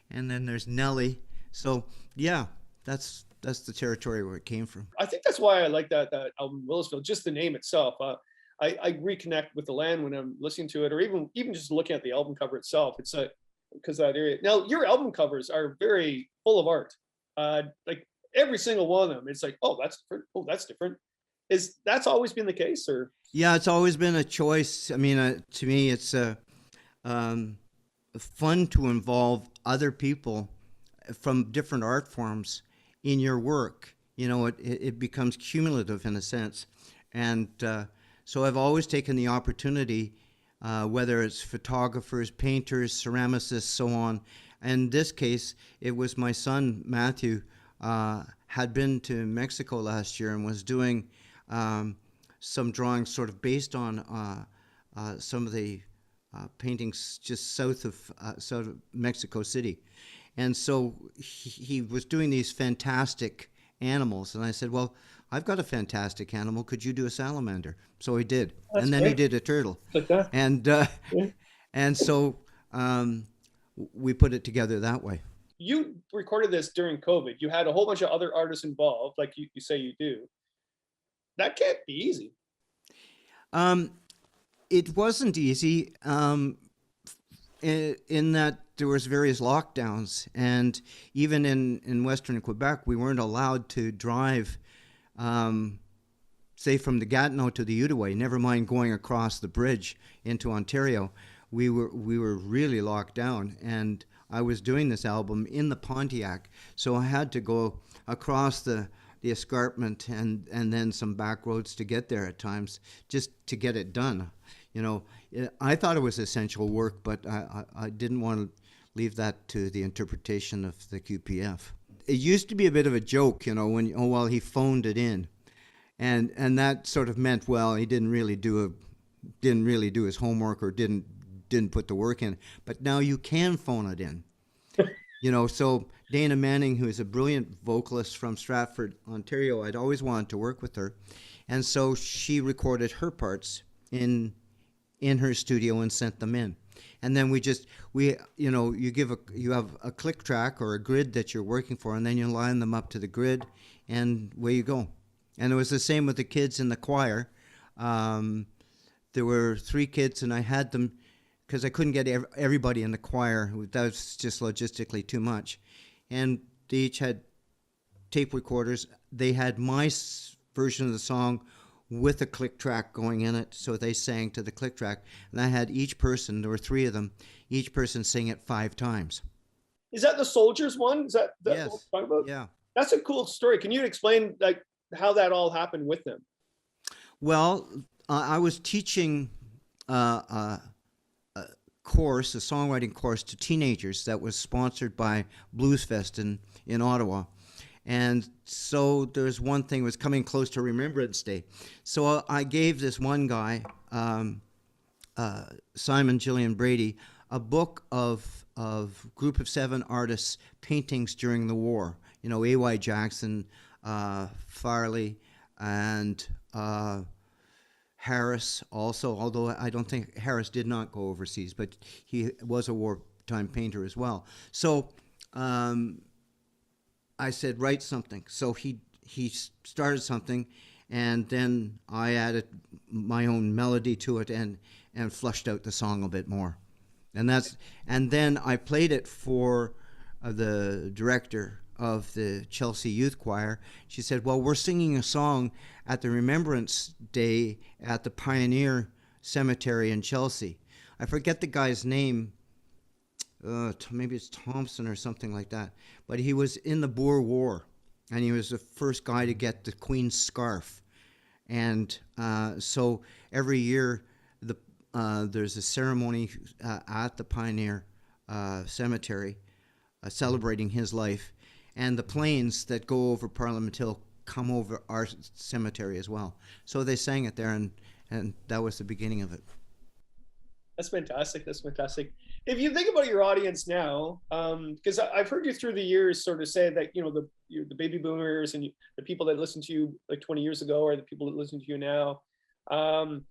Speaker 2: And then there's Nelly. So yeah, that's the territory where it came from.
Speaker 1: I think that's why I like that album, Willisville, just the name itself. I reconnect with the land when I'm listening to it, or even just looking at the album cover itself. It's because that area. Now, your album covers are very full of art. Like every single one of them, it's like, oh, that's different. Oh, that's different. That's always been the case, or?
Speaker 2: Yeah, it's always been a choice. I mean, to me, it's fun to involve other people from different art forms in your work. You know, it becomes cumulative in a sense. And so I've always taken the opportunity, whether it's photographers, painters, ceramicists, so on. In this case, it was my son, Matthew, had been to Mexico last year and was doing some drawings sort of based on some of the paintings just south of Mexico City. And so he was doing these fantastic animals. And I said, well, I've got a fantastic animal. Could you do a salamander? So he did.
Speaker 1: That's
Speaker 2: and then
Speaker 1: great.
Speaker 2: he did a turtle.
Speaker 1: Like that.
Speaker 2: And and so we put it together that way.
Speaker 1: You recorded this during COVID. You had a whole bunch of other artists involved, like you say you do. That can't be easy.
Speaker 2: It wasn't easy in that there was various lockdowns, and even in Western Quebec, we weren't allowed to drive, say, from the Gatineau to the Outaouais, never mind going across the bridge into Ontario. We were really locked down, and I was doing this album in the Pontiac, so I had to go across the escarpment and then some back roads to get there at times, just to get it done. You know, I thought it was essential work, but I didn't want to leave that to the interpretation of the QPF. It used to be a bit of a joke, you know, when he phoned it in, and that sort of meant, well, he didn't really do his homework or didn't put the work in. But now you can phone it in. You know, so Dana Manning, who is a brilliant vocalist from Stratford, Ontario, I'd always wanted to work with her. And so she recorded her parts in her studio and sent them in. And then you have a click track or a grid that you're working for, and then you line them up to the grid, and away you go. And it was the same with the kids in the choir. There were 3 kids, and I had them, because I couldn't get everybody in the choir. That was just logistically too much. And they each had tape recorders. They had my version of the song with a click track going in it, so they sang to the click track. And I had each person, there were 3 of them, each person sing it 5 times.
Speaker 1: Is that the Soldiers one? Is that
Speaker 2: Yes.
Speaker 1: what we're talking about?
Speaker 2: Yeah.
Speaker 1: That's a cool story. Can you explain like how that all happened with them?
Speaker 2: Well, I was teaching a course, a songwriting course to teenagers that was sponsored by Blues Fest in Ottawa. And so there's one thing, was coming close to Remembrance Day. So I gave this one guy, Simon Gillian Brady, a book of group of 7 artists' paintings during the war. You know, A.Y. Jackson, Farley, and Harris also, although I don't think Harris did not go overseas, but he was a wartime painter as well. So I said, write something. So he started something, and then I added my own melody to it and flushed out the song a bit more. And then I played it for the director of the Chelsea Youth Choir. She said, well, we're singing a song at the Remembrance Day at the Pioneer Cemetery in Chelsea. I forget the guy's name. Maybe it's Thompson or something like that. But he was in the Boer War, and he was the first guy to get the Queen's scarf. And so every year there's a ceremony at the Pioneer Cemetery celebrating his life. And the planes that go over Parliament Hill come over our cemetery as well. So they sang it there, and that was the beginning of it.
Speaker 1: That's fantastic. That's fantastic. If you think about your audience now, because I've heard you through the years sort of say that, you know, the baby boomers and the people that listened to you like 20 years ago are the people that listen to you now. I'm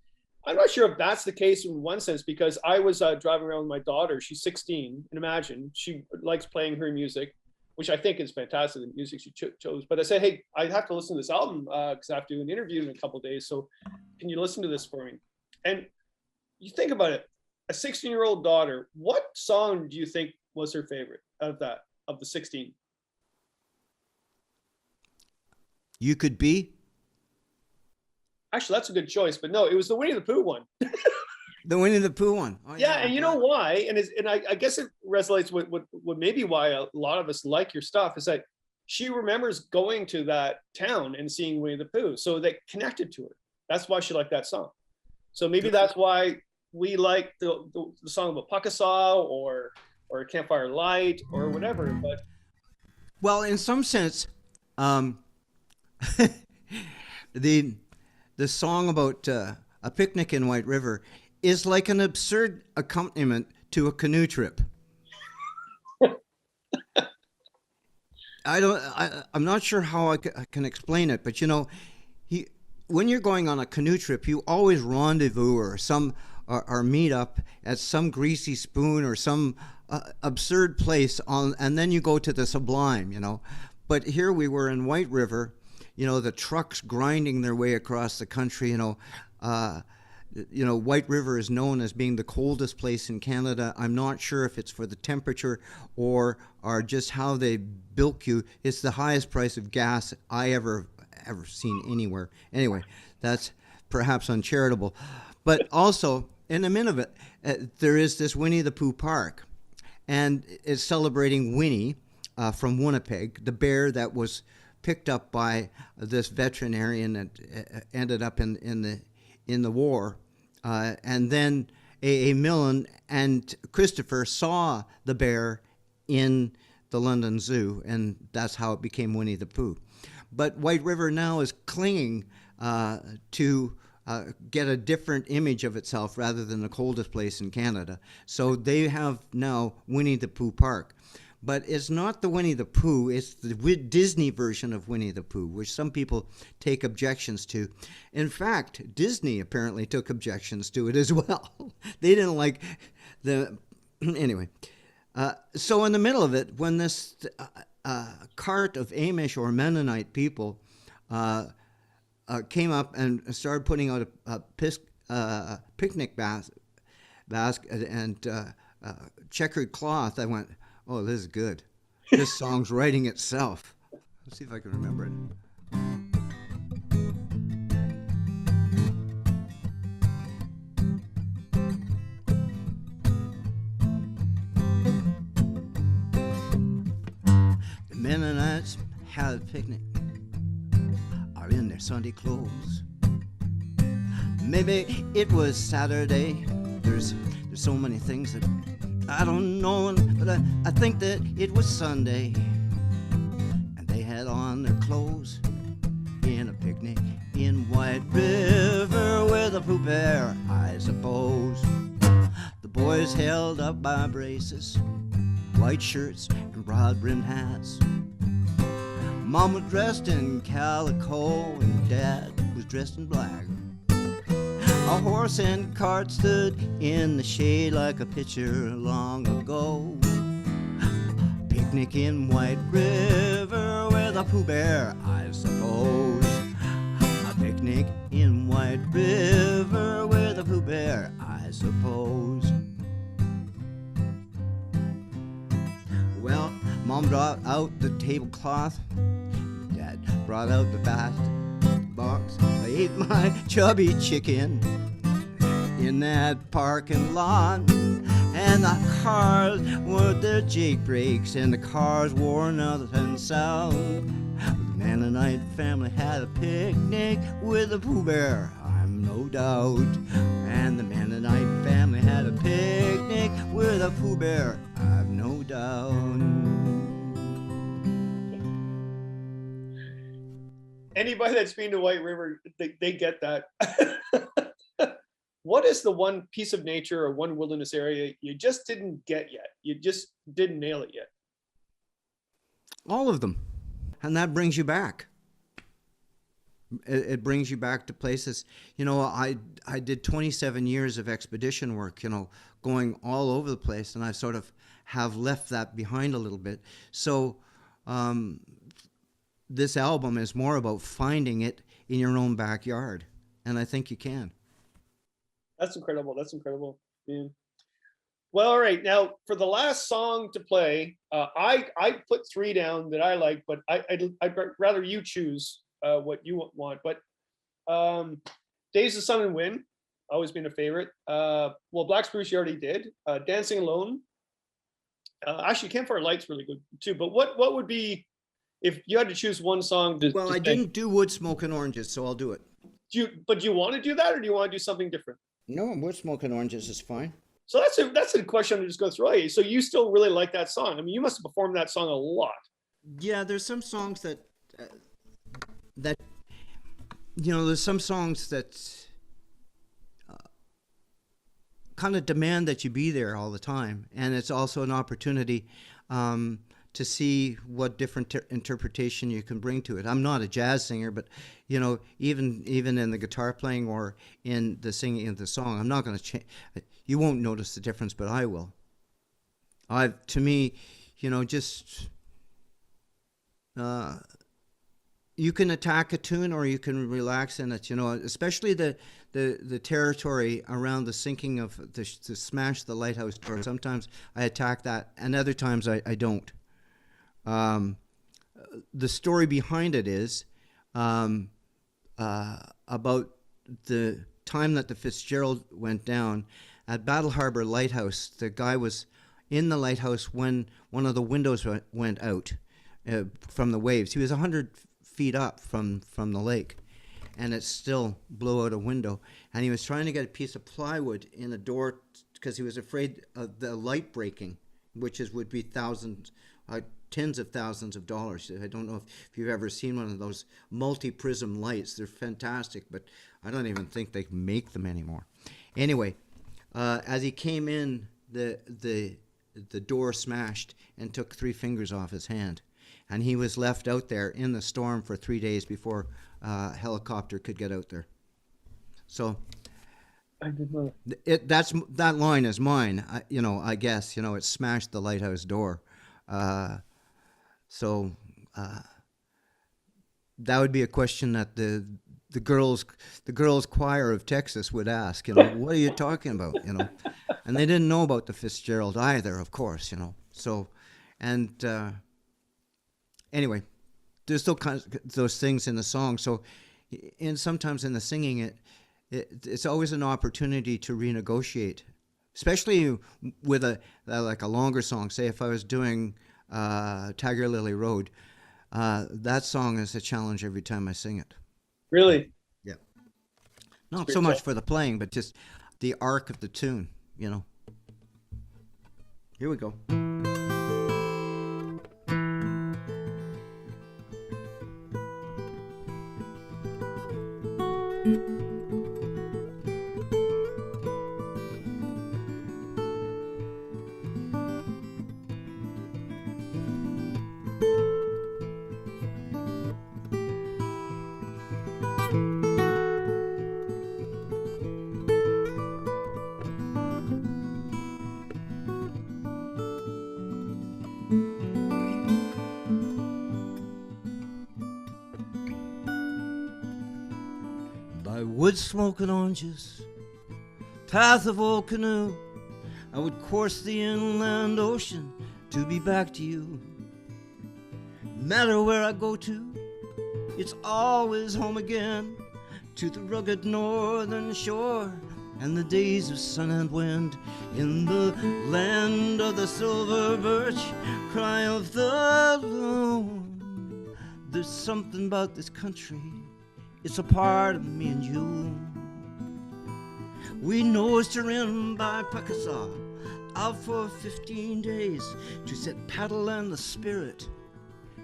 Speaker 1: not sure if that's the case in one sense, because I was driving around with my daughter. She's 16, and imagine she likes playing her music, which I think is fantastic, the music she chose. But I said, hey, I have to listen to this album because I have to do an interview in a couple of days. So can you listen to this for me? And you think about it, a 16-year-old daughter, what song do you think was her favorite of the 16?
Speaker 2: You Could Be?
Speaker 1: Actually, that's a good choice, but no, it was the Winnie the Pooh one.
Speaker 2: The Winnie the Pooh one. Oh,
Speaker 1: yeah, and you know why? And I guess it resonates with maybe why a lot of us like your stuff is that she remembers going to that town and seeing Winnie the Pooh, so that connected to her. That's why she liked that song. So maybe that's why we like the song about Pakasaw or Campfire Light or whatever. But
Speaker 2: well, in some sense, the song about a picnic in White River is like an absurd accompaniment to a canoe trip. I'm not sure how I can explain it, but you know, when you're going on a canoe trip, you always rendezvous or meet up at some greasy spoon or some absurd place and then you go to the sublime, you know. But here we were in White River, you know, the trucks grinding their way across the country, you know. White River is known as being the coldest place in Canada. I'm not sure if it's for the temperature or just how they bilk you. It's the highest price of gas I ever seen anywhere. Anyway, that's perhaps uncharitable. But also, in the middle of it, there is this Winnie the Pooh Park, and it's celebrating Winnie from Winnipeg, the bear that was picked up by this veterinarian that ended up in the war. And then A. Millen and Christopher saw the bear in the London Zoo, and that's how it became Winnie the Pooh. But White River now is clinging to get a different image of itself rather than the coldest place in Canada. So they have now Winnie the Pooh Park. But it's not the Winnie the Pooh, it's the Disney version of Winnie the Pooh, which some people take objections to. In fact, Disney apparently took objections to it as well. They didn't like anyway. So in the middle of it, when this cart of Amish or Mennonite people came up and started putting out a picnic basket and checkered cloth, I went, oh, this is good. This song's writing itself. Let's see if I can remember it. The Mennonites had a picnic, are in their Sunday clothes. Maybe it was Saturday. There's so many things that I don't know, but I think that it was Sunday. And they had on their clothes in a picnic in White River with a Pooh Bear, I suppose. The boys held up by braces, white shirts and broad-brimmed hats. Mom was dressed in calico and Dad was dressed in black. A horse and cart stood in the shade like a picture long ago. Picnic in White River with a Pooh Bear, I suppose. A picnic in White River with a Pooh Bear, I suppose. Mom brought out the tablecloth. Dad brought out the fast box. I ate my chubby chicken in that parking lot. And the cars were their Jake brakes, and the cars wore north and south. The Mennonite family had a picnic with a Pooh Bear, I'm no doubt. And the Mennonite family had a picnic with a Pooh Bear, I've no doubt.
Speaker 1: Anybody that's been to White River, they get that. What is the one piece of nature or one wilderness area you just didn't get yet? You just didn't nail it yet?
Speaker 2: All of them. And that brings you back. It brings you back to places. You know, I did 27 years of expedition work, you know, going all over the place, and I sort of have left that behind a little bit. So this album is more about finding it in your own backyard, and I think you can.
Speaker 1: That's incredible. That's incredible. Yeah. Well, all right. Now, for the last song to play, I put 3 down that I like, but I'd rather you choose what you want. But Days of Sun and Wind, always been a favorite. Well, Black Spruce you already did. Dancing Alone. Actually, Campfire Light's really good too. But what would be, if you had to choose one song to...
Speaker 2: Well, I didn't do Woodsmoke and Oranges, so I'll do it.
Speaker 1: Do you want to do that, or do you want to do something different?
Speaker 2: No, Woodsmoke and Oranges is fine.
Speaker 1: So that's a question to just go through. So you still really like that song? I mean, you must have performed that song a lot.
Speaker 2: Yeah, there's some songs that you know, there's some songs that kind of demand that you be there all the time, and it's also an opportunity to see what different interpretation you can bring to it. I'm not a jazz singer, but you know, even in the guitar playing or in the singing of the song, I'm not going to change. You won't notice the difference, but I will. To me, you know, just you can attack a tune or you can relax in it. You know, especially the territory around the sinking of to smash the lighthouse door. Sometimes I attack that, and other times I don't. The story behind it is about the time that the Fitzgerald went down at Battle Harbor Lighthouse. The guy was in the lighthouse when one of the windows went out from the waves. He was 100 feet up from the lake, and it still blew out a window. And he was trying to get a piece of plywood in a door because he was afraid of the light breaking, which would be tens of thousands of dollars. I don't know if you've ever seen one of those multi-prism lights. They're fantastic, but I don't even think they make them anymore. Anyway, as he came in, the door smashed and took 3 fingers off his hand. And he was left out there in the storm for 3 days before a helicopter could get out there. So
Speaker 1: I did not.
Speaker 2: That line is mine. I guess, it smashed the lighthouse door. So that would be a question that the girls choir of Texas would ask. What are you talking about? And they didn't know about the Fitzgerald either, of course. So, and anyway, there's still kind of those things in the song. So, and sometimes in the singing, it's always an opportunity to renegotiate, especially with a longer song. Say if I was doing Tiger Lily Road, that song is a challenge every time I sing it.
Speaker 1: Really?
Speaker 2: Yeah. Not so much for the playing, but just the arc of the tune, Here we go. Woodsmoke and Oranges, path of old canoe, I would course the inland ocean to be back to you.
Speaker 3: matter where I go to, it's always home again, to the rugged northern shore and the days of sun and wind. In the land of the silver birch, cry of the loon. There's something about this country, it's a part of me and you. We nosed her in by Pickasaw, out for 15 days to set paddle and the spirit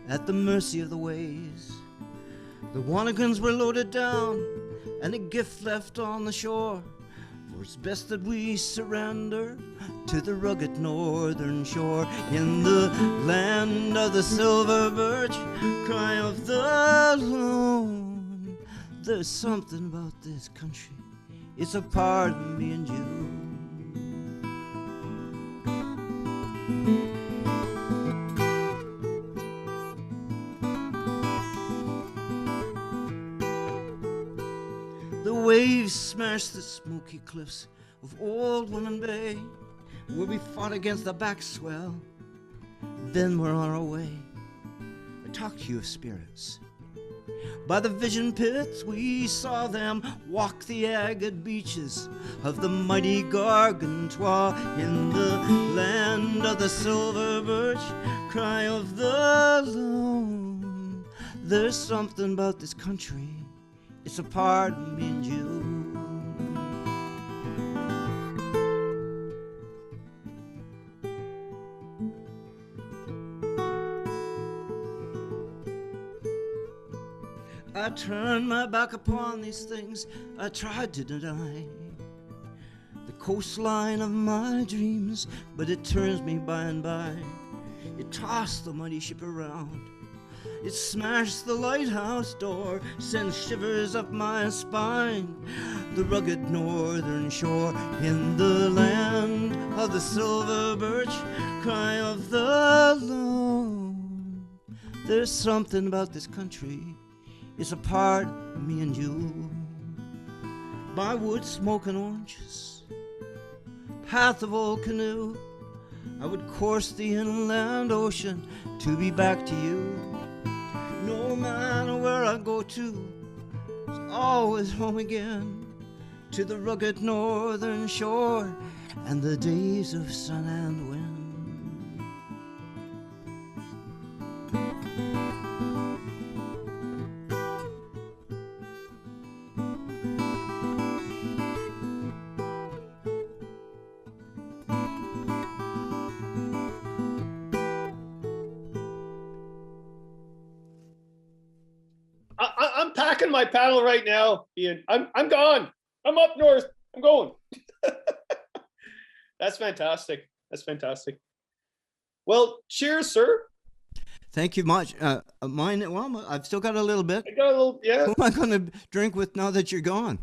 Speaker 3: at the mercy of the waves. The Wannagans were loaded down and a gift left on the shore, for it's best that we surrender to the rugged northern shore. In the land of the silver birch, cry of the loon. There's something about this country, it's a part of me and you. The waves smash the smoky cliffs of Old Woman Bay, where we fought against the backswell, then we're on our way. I talk to you of spirits. By the vision pits we saw them walk the agate beaches of the mighty Gargantua. In the land of the silver birch, cry of the loon. There's something about this country, it's a part of me and you. I turned my back upon these things I tried to deny, the coastline of my dreams, but it turns me by and by. It tossed the muddy ship around, it smashed the lighthouse door, sends shivers up my spine. The rugged northern shore, in the land of the silver birch, cry of the loon. There's something about this country, it's a part of me and you. By Woodsmoke and Oranges, path of old canoe, I would course the inland ocean to be back to you. No matter where I go to, it's always home again, to the rugged northern shore and the days of sun and wind.
Speaker 1: I'm packing my paddle right now, Ian. I'm gone. I'm up north. I'm going. That's fantastic. That's fantastic. Well, cheers, sir.
Speaker 2: Thank you much. Mine. Well, I've still got a little bit.
Speaker 1: I got a little. Yeah.
Speaker 2: Who am I going to drink with now that you're gone?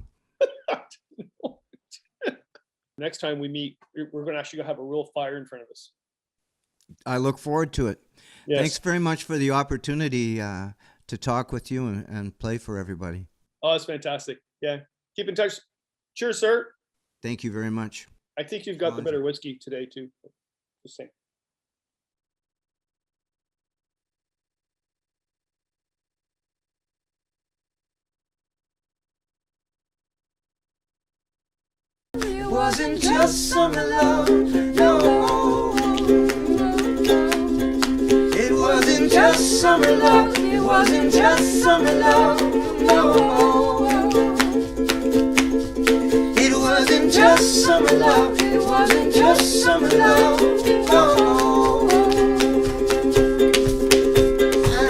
Speaker 1: Next time we meet, we're going to actually have a real fire in front of us.
Speaker 2: I look forward to it.
Speaker 1: Yes.
Speaker 2: Thanks very much for the opportunity to talk with you and play for everybody.
Speaker 1: Oh, it's fantastic. Yeah. Keep in touch. Cheers, sir.
Speaker 2: Thank you very much.
Speaker 1: I think you've got the better whiskey today, too. Just saying.
Speaker 3: It wasn't just summer love, no. It wasn't just summer love, it wasn't just summer love, no. It wasn't just summer love, it wasn't just summer love, no.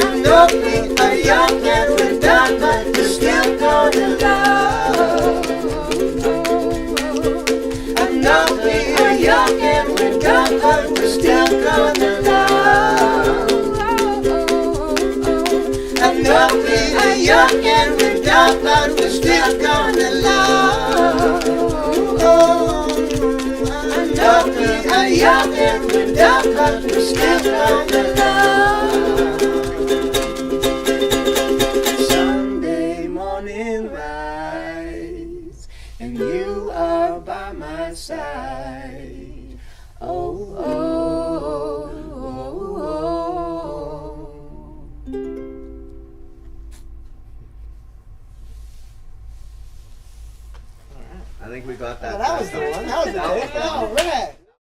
Speaker 3: I'm lovely, a young and without, but we're still gonna love. Lovely, a young and we're done, but we're still gonna love. I'm lovely, a young and we're done, but we're still gonna love. I'm lovely, a young and we're done, but we're still gonna love. Sunday morning rise, and you are by my side. Oh, oh, oh, oh.
Speaker 2: think we got that.
Speaker 5: That was the one. That was the take. All right.